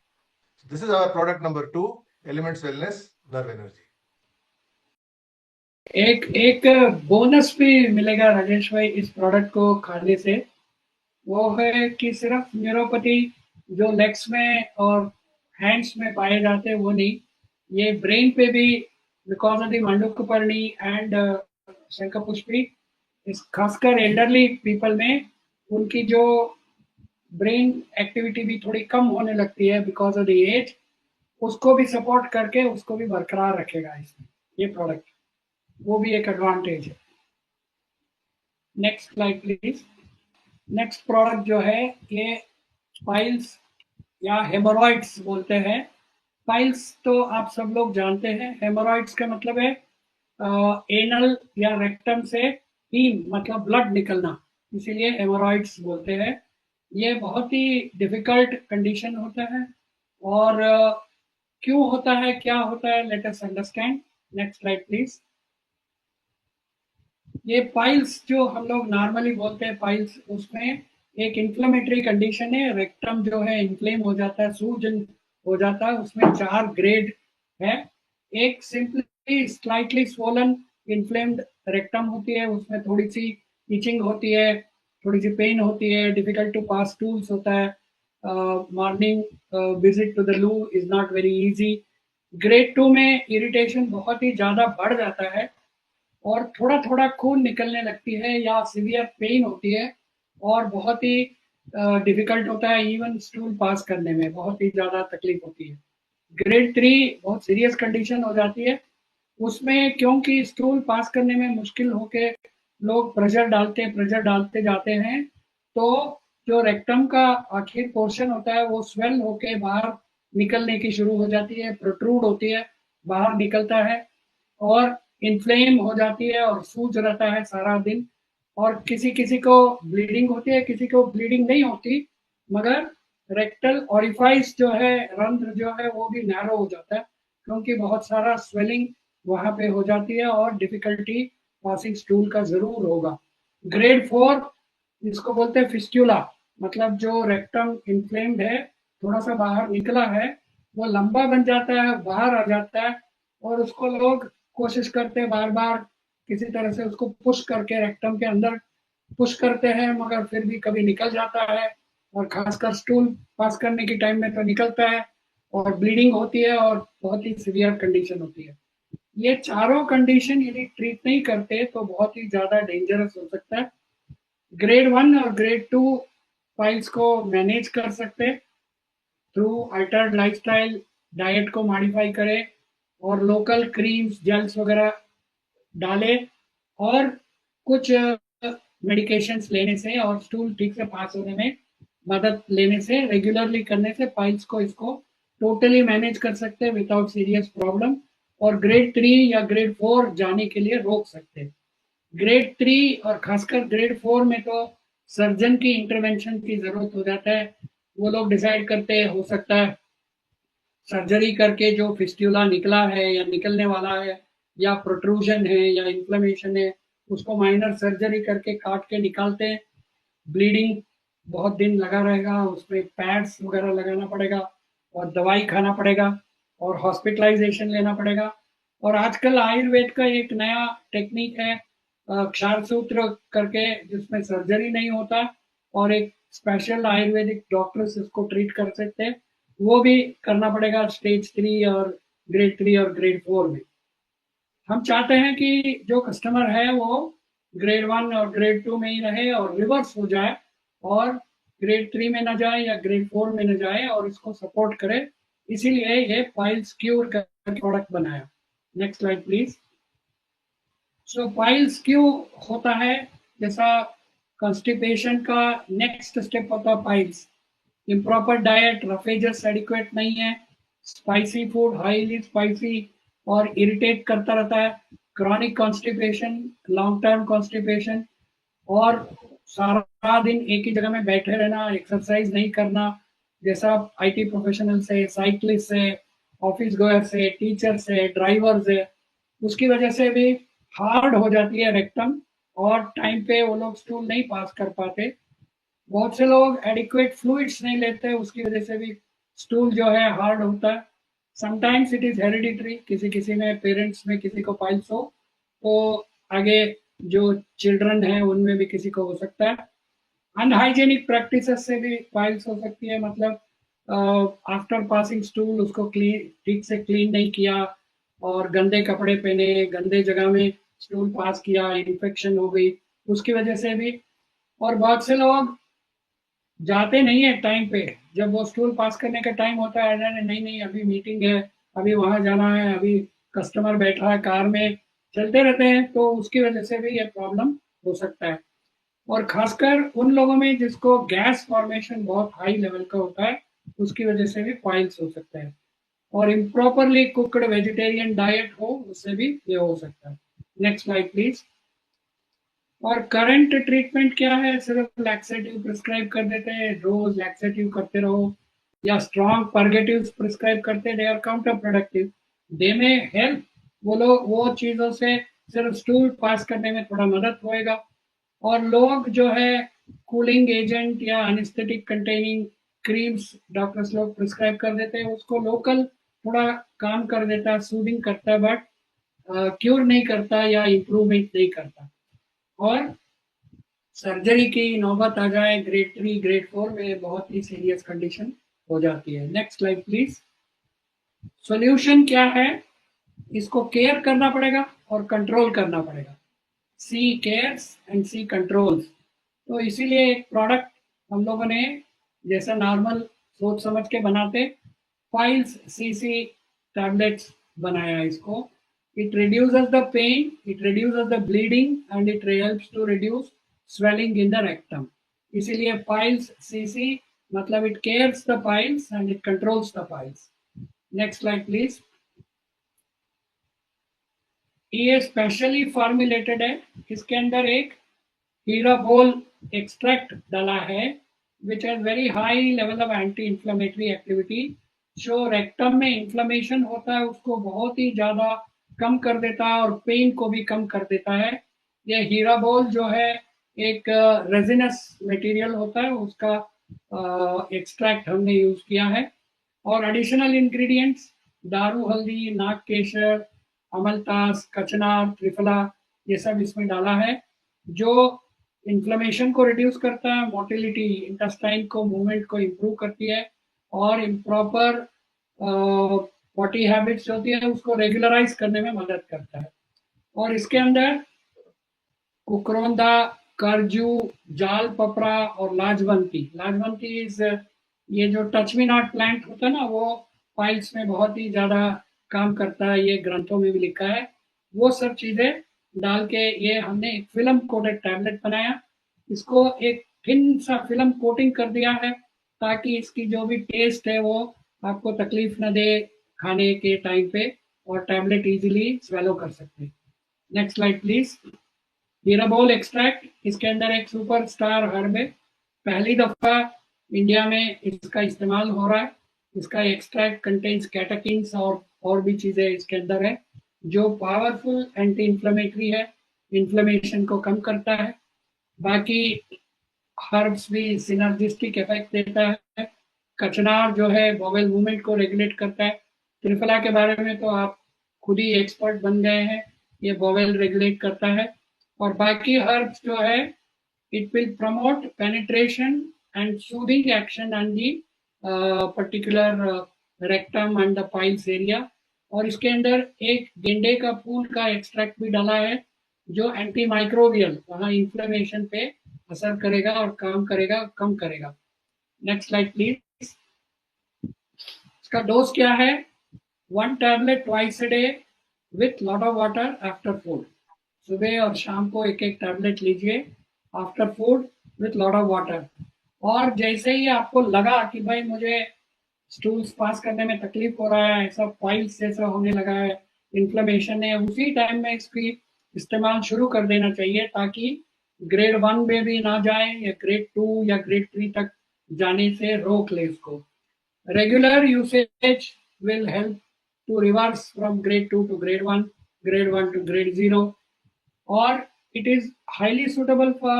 This is our product number 2, elements wellness nerve energy. एक एक बोनस भी मिलेगा राजेश भाई इस प्रोडक्ट को खाने से। वो है कि सिर्फ न्यूरोपैथी जो लेग्स में और हैंड्स में पाए जाते हैं वो नहीं, ये ब्रेन पे भी, बिकॉज ऑफ द मंडूकपर्णी एंड शंखपुष्पी, इस खासकर एल्डरली पीपल में उनकी जो ब्रेन एक्टिविटी भी थोड़ी कम होने लगती है बिकॉज ऑफ द एज, उसको भी सपोर्ट करके उसको भी बरकरार रखेगा इसमें ये प्रोडक्ट। वो भी एक एडवांटेज है। Next slide please. Next product जो है ये पाइल्स या हेमोरॉइड्स बोलते हैं। पाइल्स तो आप सब लोग जानते हैं। हेमोरॉइड्स का मतलब है एनल या रेक्टम से हीम मतलब ब्लड निकलना, इसीलिए हेमोरॉइड्स बोलते हैं। ये बहुत ही डिफिकल्ट कंडीशन होता है। और क्यों होता है, क्या होता है, let us understand. Next slide please. ये पाइल्स जो हम लोग नॉर्मली बोलते हैं पाइल्स, उसमें एक इन्फ्लेमेटरी कंडीशन है। रेक्टम जो है इन्फ्लेम हो जाता है, सूजन हो जाता है। उसमें 4 ग्रेड है। एक simply slightly swollen inflamed rectum होती है, उसमें थोड़ी सी इचिंग होती है, थोड़ी सी पेन होती है, डिफिकल्ट टू पास टूल्स होता है, morning visit to the loo is not very easy. Grade 2 में इरिटेशन बहुत ही ज़्यादा बढ़ जाता है और थोड़ा थोड़ा खून निकलने लगती है या सीवियर पेन होती है और बहुत ही डिफिकल्ट होता है, इवन स्टूल पास करने में बहुत ही ज़्यादा तकलीफ होती है। ग्रेड 3 बहुत सीरियस कंडीशन हो जाती है। उसमें क्योंकि स्टूल पास करने में मुश्किल होके लोग प्रेशर डालते जाते हैं, तो जो रेक्टम का आखिर पोर्शन होता है वो स्वेल होके बाहर निकलने की शुरू हो जाती है, प्रोट्रूड होती है, बाहर निकलता है और इन्फ्लेम हो जाती है और सूज रहता है सारा दिन। और किसी किसी को ब्लीडिंग होती है, किसी को ब्लीडिंग नहीं होती, मगर रेक्टल ऑरिफाइस जो है, रंध्र जो है, वो भी नैरो हो जाता है क्योंकि बहुत सारा स्वेलिंग वहां पे हो जाती है और डिफिकल्टी पासिंग स्टूल का जरूर होगा। ग्रेड 4 इसको बोलते हैं फिस्टुला, मतलब जो रेक्टम इन्फ्लेम्ड है, थोड़ा सा बाहर निकला है, वो लंबा बन जाता है, बाहर आ जाता है और उसको लोग कोशिश करते हैं बार बार किसी तरह से उसको पुश करके रेक्टम के अंदर पुश करते हैं, मगर फिर भी कभी निकल जाता है और खासकर स्टूल पास करने के टाइम में तो निकलता है और ब्लीडिंग होती है और बहुत ही सीवियर कंडीशन होती है। ये चारों कंडीशन यदि ट्रीट नहीं करते तो बहुत ही ज्यादा डेंजरस हो सकता है। ग्रेड 1 और ग्रेड 2 फाइल्स को मैनेज कर सकते थ्रू अल्टर्ड लाइफस्टाइल, डाइट को मॉडिफाई करें और लोकल क्रीम्स जेल्स वगैरह डाले और कुछ मेडिकेशंस लेने से और स्टूल ठीक से पास होने में मदद लेने से, रेगुलरली करने से पाइल्स को इसको टोटली मैनेज कर सकते हैं विदाउट सीरियस प्रॉब्लम और ग्रेड 3 या ग्रेड 4 जाने के लिए रोक सकते हैं। ग्रेड 3 और खासकर ग्रेड 4 में तो सर्जन की इंटरवेंशन की जरूरत हो जाता है। वो लोग डिसाइड करते हैं, हो सकता है सर्जरी करके जो फिस्ट्यूला निकला है या निकलने वाला है या प्रोट्रूजन है या इन्फ्लेमेशन है, उसको माइनर सर्जरी करके काट के निकालते हैं। ब्लीडिंग बहुत दिन लगा रहेगा, उसमें पैड्स वगैरह लगाना पड़ेगा और दवाई खाना पड़ेगा और हॉस्पिटलाइजेशन लेना पड़ेगा। और आजकल आयुर्वेद का एक नया टेक्निक है क्षार सूत्र करके, जिसमें सर्जरी नहीं होता और एक स्पेशल आयुर्वेदिक डॉक्टर्स इसको ट्रीट कर सकते हैं। वो भी करना पड़ेगा स्टेज 3 और ग्रेड 3 और ग्रेड 4 में। हम चाहते हैं कि जो कस्टमर है वो ग्रेड 1 और ग्रेड 2 में ही रहे और रिवर्स हो जाए और ग्रेड 3 में ना जाए या ग्रेड 4 में ना जाए और इसको सपोर्ट करे। इसीलिए ये पाइल्स क्यूर का प्रोडक्ट बनाया। Next slide please. So piles क्यों होता है? जैसा कॉन्स्टिपेशन का नेक्स्ट स्टेप होता है पाइल्स। इम्प्रॉपर डाइट, रफेजस एडिक्वेट नहीं है, स्पाइसी फूड, हाईली स्पाइसी और इरिटेट करता रहता है, chronic constipation, long term constipation, और सारा दिन एक ही जगह में बैठे रहना, एक्सरसाइज नहीं करना, जैसा आईटी प्रोफेशनल से, साइकिलिस्ट से, ऑफिस गोयर से, टीचर से, ड्राइवर से, उसकी वजह से भी हार्ड हो जाती है रेक्टम और टाइम पे वो लोग स्टूल नहीं पास कर पाते। बहुत से लोग एडिक्वेट फ्लूइड्स नहीं लेते, उसकी वजह से भी स्टूल जो है हार्ड होता है। समटाइम्स इट इज हेरिडिटरी, किसी किसी में पेरेंट्स में किसी को पाइल्स हो तो आगे जो चिल्ड्रन है उनमें भी किसी को हो सकता है। अनहाइजेनिक प्रैक्टिसेस से भी पाइल्स हो सकती है, मतलब आफ्टर पासिंग स्टूल उसको क्लीन, ठीक से क्लीन नहीं किया और गंदे कपड़े पहने, गंदे जगह में स्टूल पास किया, इन्फेक्शन हो गई, उसकी वजह से भी। और बहुत से लोग जाते नहीं है टाइम पे, जब वो स्टूल पास करने का टाइम होता है, अरे नहीं नहीं अभी मीटिंग है, अभी वहां जाना है, अभी कस्टमर बैठा है कार में, चलते रहते हैं, तो उसकी वजह से भी ये प्रॉब्लम हो सकता है। और खासकर उन लोगों में जिसको गैस फॉर्मेशन बहुत हाई लेवल का होता है, उसकी वजह से भी पाइल्स हो सकता है। और इम्प्रॉपरली कुकड वेजिटेरियन डाइट हो, उससे भी ये हो सकता है। Next slide please. और करंट ट्रीटमेंट क्या है? सिर्फ लैक्सेटिव प्रिस्क्राइब कर देते हैं, रोज लैक्सेटिव करते रहो या स्ट्रॉन्ग परगेटिव प्रिस्क्राइब करते, दे आर काउंटर प्रोडक्टिव। दे में हेल्प, वो लोग वो चीजों से सिर्फ स्टूल पास करने में थोड़ा मदद होएगा। और लोग जो है कूलिंग एजेंट या अनिस्थेटिक कंटेनिंग क्रीम्स डॉक्टर्स लोग प्रिस्क्राइब कर देते हैं, उसको लोकल थोड़ा काम कर देता है, सूदिंग करता है, बट क्योर नहीं करता या इम्प्रूवमेंट नहीं करता। और सर्जरी की नौबत आ जाए ग्रेड 3 ग्रेड 4 में, बहुत ही सीरियस कंडीशन हो जाती है। Next slide please. सॉल्यूशन क्या है? इसको केयर करना पड़ेगा और कंट्रोल करना पड़ेगा। सी केयर्स एंड सी कंट्रोल्स। तो इसीलिए एक प्रोडक्ट हम लोगों ने जैसा नॉर्मल सोच समझ के बनाते, फाइल्स सीसी टैबलेट्स बनाया इसको। It reduces the pain, it reduces the bleeding and it helps to reduce swelling in the rectum. इसीलिए पाइल्स सीसी मतलब it cares the piles and it controls the piles. Next slide please. ये specially formulated है, इसके अंदर एक हीराबोल extract डाला है which has very high level of anti inflammatory activity. जो रेक्टम में इंफ्लेमेशन होता है उसको बहुत ही ज्यादा कम कर देता है और पेन को भी कम कर देता है। ये हीराबोल जो है एक रेजिनस मटेरियल होता है, उसका एक्सट्रैक्ट हमने यूज किया है। और एडिशनल इंग्रेडिएंट्स दारू हल्दी, नाग केसर, अमलतास, कचनार, त्रिफला, ये सब इसमें डाला है, जो इन्फ्लेमेशन को रिड्यूस करता है, मोटिलिटी इंटेस्टाइन को मूवमेंट को इम्प्रूव करती है और इम्प्रॉपर पॉटी हैबिट्स होती है उसको रेगुलराइज करने में मदद करता है। और इसके अंदर कुकरोंदा, करजू, जाल पपरा और लाजवंती, लाजवंती इज ये जो टच मी नॉट प्लांट होता है ना, वो फाइल्स में बहुत ही ज्यादा काम करता है, ये ग्रंथों में भी लिखा है। वो सब चीजें डाल के ये हमने एक फिल्म कोटेड टैबलेट बनाया। इसको एक थिन सा फिल्म कोटिंग कर दिया है ताकि इसकी जो भी टेस्ट है वो आपको तकलीफ न दे खाने के टाइम पे, और टैबलेट इजीली स्वेलो कर सकते हैं। Next slide please. हीराबोल एक्सट्रैक्ट, इसके अंदर एक सुपर स्टार हर्ब है, पहली दफा इंडिया में इसका इस्तेमाल हो रहा है। इसका एक्सट्रैक्ट कंटेन्स कैटेकिन्स और भी चीजें इसके अंदर है जो पावरफुल एंटी इंफ्लेमेटरी है, इन्फ्लेमेशन को कम करता है। बाकी हर्ब्स भी सिनर्जिस्टिक इफेक्ट देता है। कचनार जो है बॉवेल मूवमेंट को रेगुलेट करता है। त्रिफला के बारे में तो आप खुद ही एक्सपर्ट बन गए हैं, ये बॉवेल रेगुलेट करता है। और बाकी हर्ब्स जो है it will promote penetration and soothing action on the particular rectum and the piles area, और इसके अंदर एक गेंडे का फूल का एक्सट्रैक्ट भी डाला है जो एंटी माइक्रोबियल वहाँ इन्फ्लेमेशन पे असर करेगा और काम करेगा, कम करेगा। Next slide please. इसका डोज क्या है? 1 tablet twice a day with lot of water after food. सुबह और शाम को एक एक टैबलेट लीजिए after food with lot of water. और जैसे ही आपको लगा कि भाई मुझे स्टूल्स पास करने में तकलीफ हो रहा है, ऐसा फाइल्स जैसा होने लगा है, इन्फ्लेमेशन है, उसी टाइम में इसकी इस्तेमाल शुरू कर देना चाहिए ताकि ग्रेड 1 में भी ना जाए या ग्रेड 2 या ग्रेड 3 तक जाने से रोक ले इसको। Regular usage will help to reverse from grade 2 to grade 1, grade 1 to grade 0, or it is highly suitable for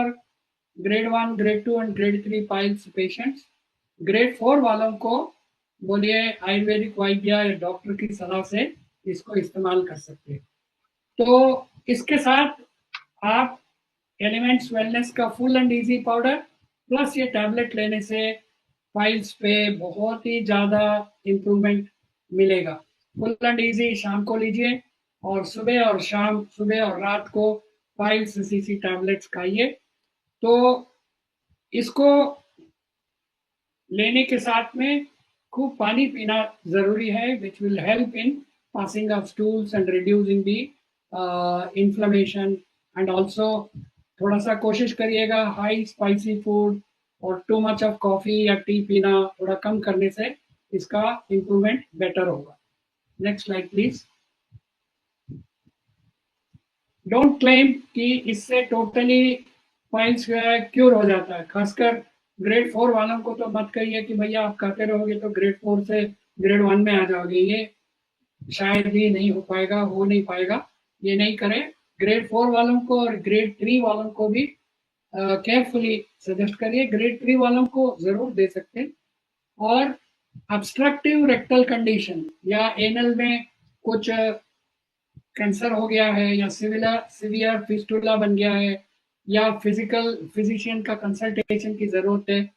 grade 1, grade 2 and grade 3 piles patients. Grade 4 वालों को बोलिए आयुर्वेदिक वैद्य या डॉक्टर की सलाह से इसको इस्तेमाल कर सकते हैं। तो इसके साथ आप एलिमेंट्स वेलनेस का full and easy powder plus ये टैबलेट लेने से फाइल्स पे बहुत ही ज़्यादा इम्प्रूवमेंट मिलेगा। फुल एंड इजी शाम को लीजिए और सुबह और शाम, सुबह और रात को 5 सीसी टैबलेट्स खाइए। तो इसको लेने के साथ में खूब पानी पीना ज़रूरी है, which will help in passing of stools and reducing the inflammation. And also थोड़ा सा कोशिश करिएगा हाई स्पाइसी फूड और टू मच ऑफ कॉफ़ी या टी पीना थोड़ा कम करने से इसका इम्प्रूवमेंट बेटर होगा। Next slide please. Don't claim कि इससे टोटली फाइल्स क्योर हो जाता है। खासकर ग्रेड 4 वालों को तो मत कहिए कि भैया आप खाते रहोगे तो ग्रेड 4 से ग्रेड 1 में आ जाओगे, ये शायद ही नहीं हो पाएगा, हो नहीं पाएगा, ये नहीं करें। ग्रेड 4 वालों को और ग्रेड 3 वालों को भी केयरफुली सजेस्ट करिए। ग्रेड 3 वालों को जरूर दे सकते हैं। और ऑब्स्ट्रक्टिव रेक्टल कंडीशन या एनल में कुछ कैंसर हो गया है या सीवियर फिस्टुला बन गया है या फिजिशियन का कंसल्टेशन की जरूरत है,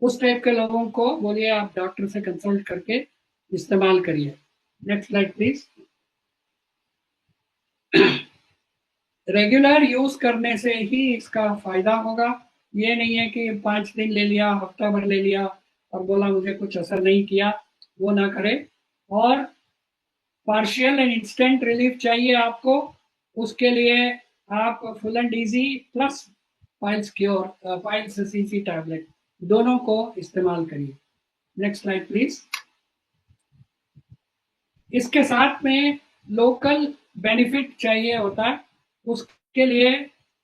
उस टाइप के लोगों को बोलिए आप डॉक्टर से कंसल्ट करके इस्तेमाल करिए। Next slide please. Regular use करने से ही इसका फायदा होगा। ये नहीं है कि 5 दिन ले लिया, हफ्ता भर ले लिया और बोला मुझे कुछ असर नहीं किया, वो ना करे। और पार्शियल एंड इंस्टेंट रिलीफ चाहिए आपको, उसके लिए आप full and easy plus files cure, files CC tablet दोनों को इस्तेमाल करिए। Next slide please. इसके साथ में लोकल बेनिफिट चाहिए होता है, उसके लिए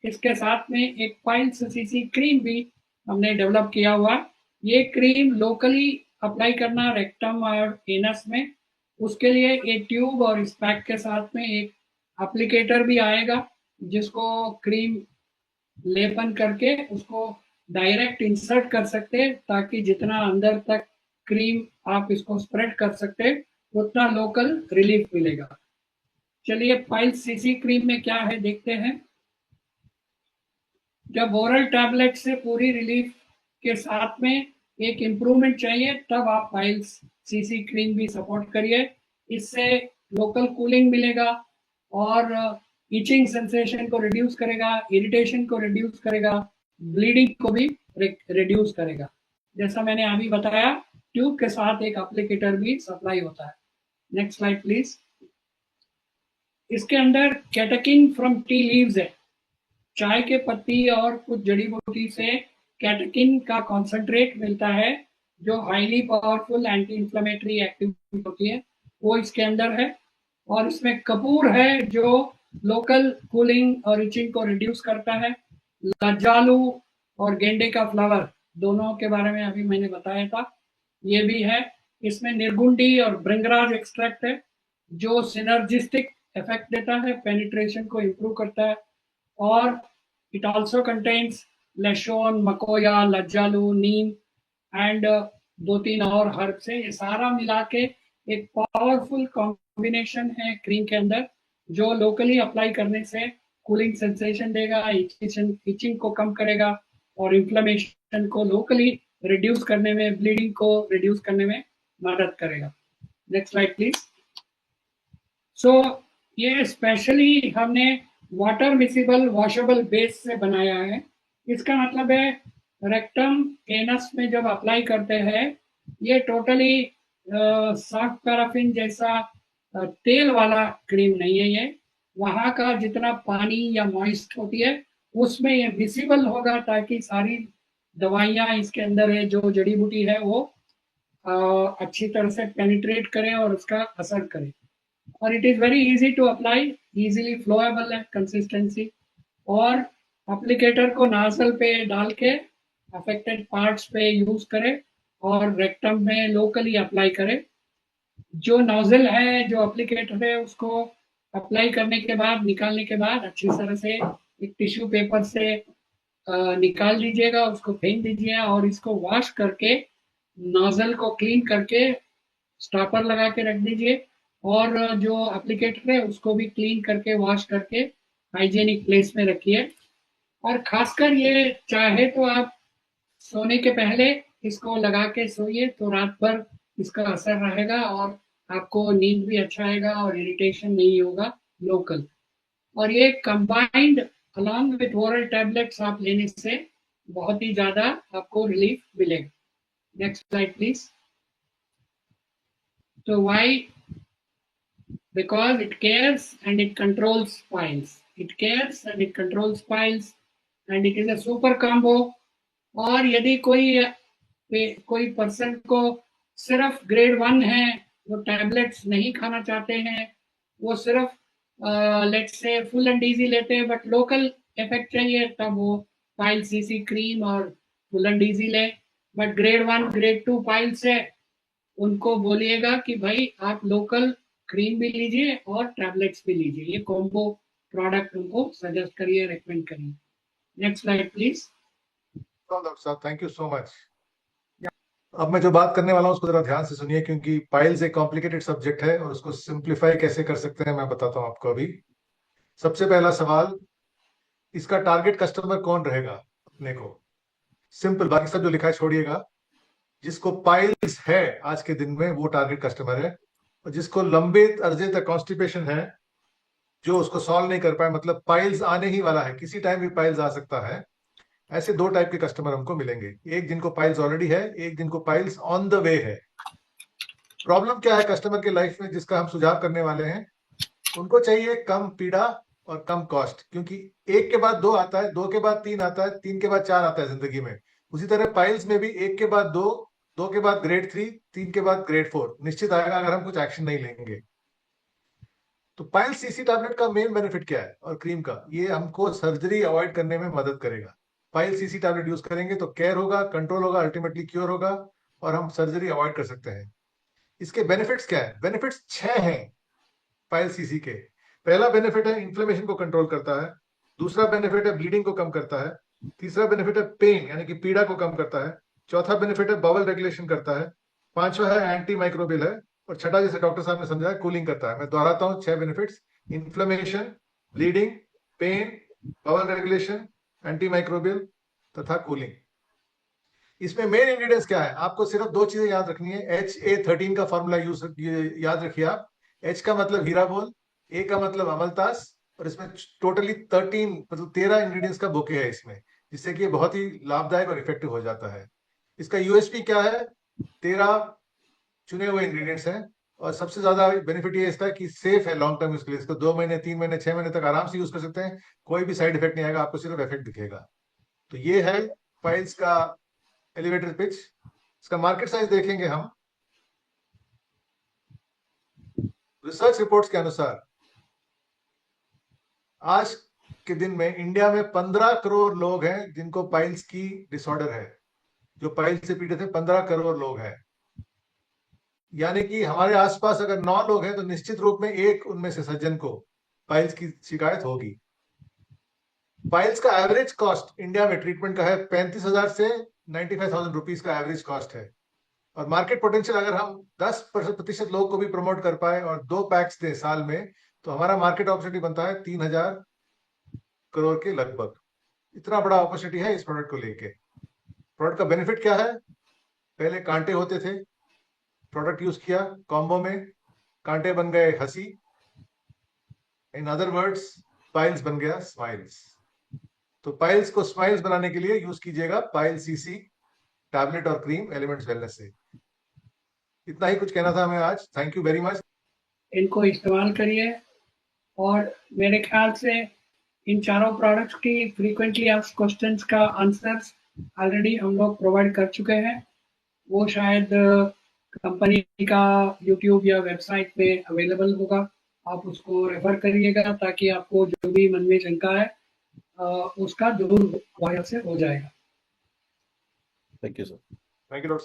इसके साथ में एक फाइल्स सीसी क्रीम भी हमने डेवलप किया हुआ। ये क्रीम लोकली अप्लाई करना रेक्टम और एनस में, उसके लिए एक ट्यूब और इस पैक के साथ में एक एप्लीकेटर भी आएगा जिसको क्रीम लेपन करके उसको डायरेक्ट इंसर्ट कर सकते ताकि जितना अंदर तक क्रीम आप इसको स्प्रेड कर सकते उतना लोकल रिलीफ मिलेगा। चलिए फाइल्स सीसी क्रीम में क्या है देखते हैं। जब ओरल टैबलेट से पूरी रिलीफ के साथ में एक इम्प्रूवमेंट चाहिए तब आप फाइल्स सीसी क्रीम भी सपोर्ट करिए। इससे लोकल कूलिंग मिलेगा और इचिंग सेंसेशन को रिड्यूस करेगा, इरिटेशन को रिड्यूस करेगा, ब्लीडिंग को भी रिड्यूस करेगा। जैसा मैंने अभी बताया ट्यूब के साथ एक एप्लीकेटर भी सप्लाई होता है। Next slide please. इसके अंदर कैटेकिन फ्रॉम टी लीव्स है, चाय के पत्ती और कुछ जड़ी बूटी से कैटेकिन का कॉन्सेंट्रेट मिलता है जो highly powerful anti inflammatory activity होती है, वो इसके अंदर है। और इसमें कपूर है जो लोकल कूलिंग और इचिंग को रिड्यूस करता है। लज्जालू और गेंडे का फ्लावर दोनों के बारे में अभी मैंने बताया था, ये भी है। इसमें निर्गुंडी और भृंगराज एक्सट्रैक्ट है जो सिनर्जिस्टिक इफेक्ट देता है, पेनिट्रेशन को इम्प्रूव करता है। और इट ऑल्सो कंटेन्स लेशोन, मकोया, लज्जालू, नीम एंड 2-3 और हर्ब से ये सारा मिला के एक पावरफुल कॉम्बिनेशन है क्रीम के अंदर जो लोकली अप्लाई करने से कूलिंग सेंसेशन देगा, इचिंग को कम करेगा और इन्फ्लेमेशन को लोकली रिड्यूस करने में, ब्लीडिंग को रिड्यूस करने में मदद करेगा। Next slide please. सो ये स्पेशली हमने वाटर मिसिबल वॉशेबल बेस से बनाया है। इसका मतलब है रेक्टम एनस में जब अप्लाई करते हैं, ये टोटली सॉफ्ट पैराफिन जैसा तेल वाला क्रीम नहीं है। ये वहाँ का जितना पानी या मॉइस्ट होती है उसमें ये विजिबल होगा, ताकि सारी दवाइयाँ इसके अंदर है जो जड़ी बूटी है वो अच्छी तरह से पेनिट्रेट करें और उसका असर करें। और it is very easy to apply, easily flowable है कंसिस्टेंसी। और एप्लीकेटर को नाजल पे डाल के अफेक्टेड पार्ट्स पे यूज करें और रेक्टम में लोकली अप्लाई करें। जो नोजल है, जो एप्लीकेटर है, उसको अप्लाई करने के बाद, निकालने के बाद अच्छी तरह से एक टिश्यू पेपर से निकाल लीजिएगा, उसको फेंक दीजिएगा और इसको वॉश करके नोजल को क्लीन करके स्टॉपर लगा के रख दीजिए। और जो एप्लीकेटर है उसको भी क्लीन करके वॉश करके हाइजेनिक प्लेस में रखिए। और खासकर ये चाहे तो आप सोने के पहले इसको लगा के सोइए, तो रात भर इसका असर रहेगा और आपको नींद भी अच्छा आएगा और इरिटेशन नहीं होगा लोकल। और ये combined along with oral tablets आप लेने से बहुत ही ज्यादा आपको रिलीफ मिलेगा। Next slide please. तो Y? Because it cares and it controls piles. It cares and it controls piles, and it is a super combo. और यदि कोई पर्सन को सिर्फ ग्रेड 1 है, वो टैबलेट्स नहीं खाना चाहते हैं, वो सिर्फ let's say full and easy लेते हैं बट लोकल इफेक्ट चाहिए, तब वो पाइल सीसी क्रीम और फुल एंड इजी ले। बट ग्रेड 1 ग्रेड 2 पाइल्स है, उनको बोलिएगा कि भाई आप लोकल क्रीम भी लीजिए और टैबलेट्स भी लीजिए। ये कॉम्बो प्रोडक्ट उनको सजेस्ट करिए, रेकमेंड करिए। Next slide please. डॉक्टर साहब, थैंक यू सो मच। अब मैं जो बात करने वाला हूँ उसको जरा ध्यान से सुनिए, क्योंकि पाइल्स एक कॉम्प्लिकेटेड सब्जेक्ट है और उसको सिंप्लीफाई कैसे कर सकते हैं मैं बताता हूँ आपको अभी। सबसे पहला सवाल, इसका टारगेट कस्टमर कौन रहेगा अपने को? सिंपल, बाकी सब जो लिखा है छोड़िएगा। जिसको पाइल्स है आज के दिन में वो टारगेट कस्टमर है, और जिसको लंबे अरसे तक कॉन्स्टिपेशन है, जो उसको सॉल्व नहीं कर पाए, मतलब पाइल्स आने ही वाला है, किसी टाइम भी पाइल्स आ सकता है, ऐसे दो टाइप के कस्टमर हमको मिलेंगे। एक जिनको पाइल्स ऑलरेडी है, एक जिनको पाइल्स ऑन द वे है। प्रॉब्लम क्या है कस्टमर के लाइफ में जिसका हम सुझाव करने वाले हैं? उनको चाहिए कम पीड़ा और कम कॉस्ट, क्योंकि एक के बाद दो आता है, दो के बाद तीन आता है, तीन के बाद चार आता है जिंदगी में। उसी तरह पाइल्स में भी एक के बाद दो, दो के बाद ग्रेड 3, तीन के बाद ग्रेड 4 निश्चित आएगा अगर हम कुछ एक्शन नहीं लेंगे। तो पाइल्स सीसी टैबलेट का मेन बेनिफिट क्या है और क्रीम का? ये हमको सर्जरी अवॉइड करने में मदद करेगा। पाइल सीसी टैबलेट यूज करेंगे तो केयर होगा, कंट्रोल होगा, अल्टीमेटली क्योर होगा और हम सर्जरी अवॉइड कर सकते हैं। इसके बेनिफिट्स क्या है? बेनिफिट्स 6 हैं पाइल सीसी के। पहला बेनिफिट है इन्फ्लेमेशन को कंट्रोल करता है। दूसरा बेनिफिट है ब्लीडिंग को कम करता है। तीसरा बेनिफिट है पेन यानी कि पीड़ा को कम करता है। चौथा बेनिफिट है बवल रेगुलेशन करता है। पांचवा है एंटी माइक्रोबियल है। और छठा, जैसे डॉक्टर साहब ने समझाया, कूलिंग करता है। मैं दोहराता हूँ 6 benefits: inflammation, bleeding, pain, bowel regulation, anti microbial तथा कूलिंग। इसमें मेन इंग्रेडिएंट्स क्या है? आपको सिर्फ दो चीजें याद रखनी है। HA13 का फॉर्मूला यूज याद रखिए आप। H का मतलब हीरा बोल, A का मतलब अमलतास, और इसमें टोटली 13 इंग्रेडिएंट्स का बुके है इसमें, जिससे कि ये बहुत ही लाभदायक और इफेक्टिव हो जाता है। इसका यूएसपी क्या है? 13 चुने हुए इंग्रेडिएंट्स हैं, और सबसे ज्यादा बेनिफिट ये इसका है कि सेफ है लॉन्ग टर्म यूज के लिए। इसको 2 महीने, 3 महीने, 6 महीने तक आराम से यूज कर सकते हैं। कोई भी साइड इफेक्ट नहीं आएगा, आपको सिर्फ इफेक्ट दिखेगा। तो ये है फाइल्स का एलिवेटर पिच। इसका मार्केट साइज देखेंगे हम। रिसर्च रिपोर्ट्स के अनुसार आज के दिन में इंडिया में 15 करोड़ लोग हैं जिनको पाइल्स की डिसऑर्डर है। जो पाइल्स से पीड़ित है 15 करोड़ लोग हैं। यानी कि हमारे आसपास अगर 9 लोग हैं तो निश्चित रूप में एक उनमें से सज्जन को पाइल्स की शिकायत होगी। पाइल्स का एवरेज कॉस्ट इंडिया में ट्रीटमेंट का है 35,000 से 95,000 रुपीज का एवरेज कॉस्ट है। और मार्केट पोटेंशियल अगर हम 10% लोग को भी प्रमोट कर पाए और 2 पैक्स दें साल में, तो हमारा मार्केट अपॉर्चुनिटी बनता है 3,000 करोड़ के लगभग। इतना बड़ा अपॉर्चुनिटी है इस प्रोडक्ट को लेके। प्रोडक्ट का बेनिफिट क्या है? पहले कांटे होते थे, प्रोडक्ट यूज किया कॉम्बो में, कांटे बन गए हंसी, इन अदर वर्ड्स पाइल्स बन गया स्माइल्स। तो पाइल्स को स्माइल्स बनाने के लिए यूज कीजिएगा पाइल सीसी टैबलेट और क्रीम एलिमेंट्स वेलनेस से। इतना ही कुछ कहना था हमें आज। Thank you very much. इनको इस्तेमाल करिए और मेरे ख्याल से इन चारों प्रोडक्ट्स की फ्रीक्वेंटली आस्क्ड क्वेश्चंस का आंसर्स ऑलरेडी हम लोग प्रोवाइड कर चुके हैं। वो शायद कंपनी का यूट्यूब या वेबसाइट पे अवेलेबल होगा, आप उसको रेफर करिएगा ताकि आपको जो भी मन में शंका है उसका दूर वजह से हो जाएगा। Thank you sir. Thank you doctor.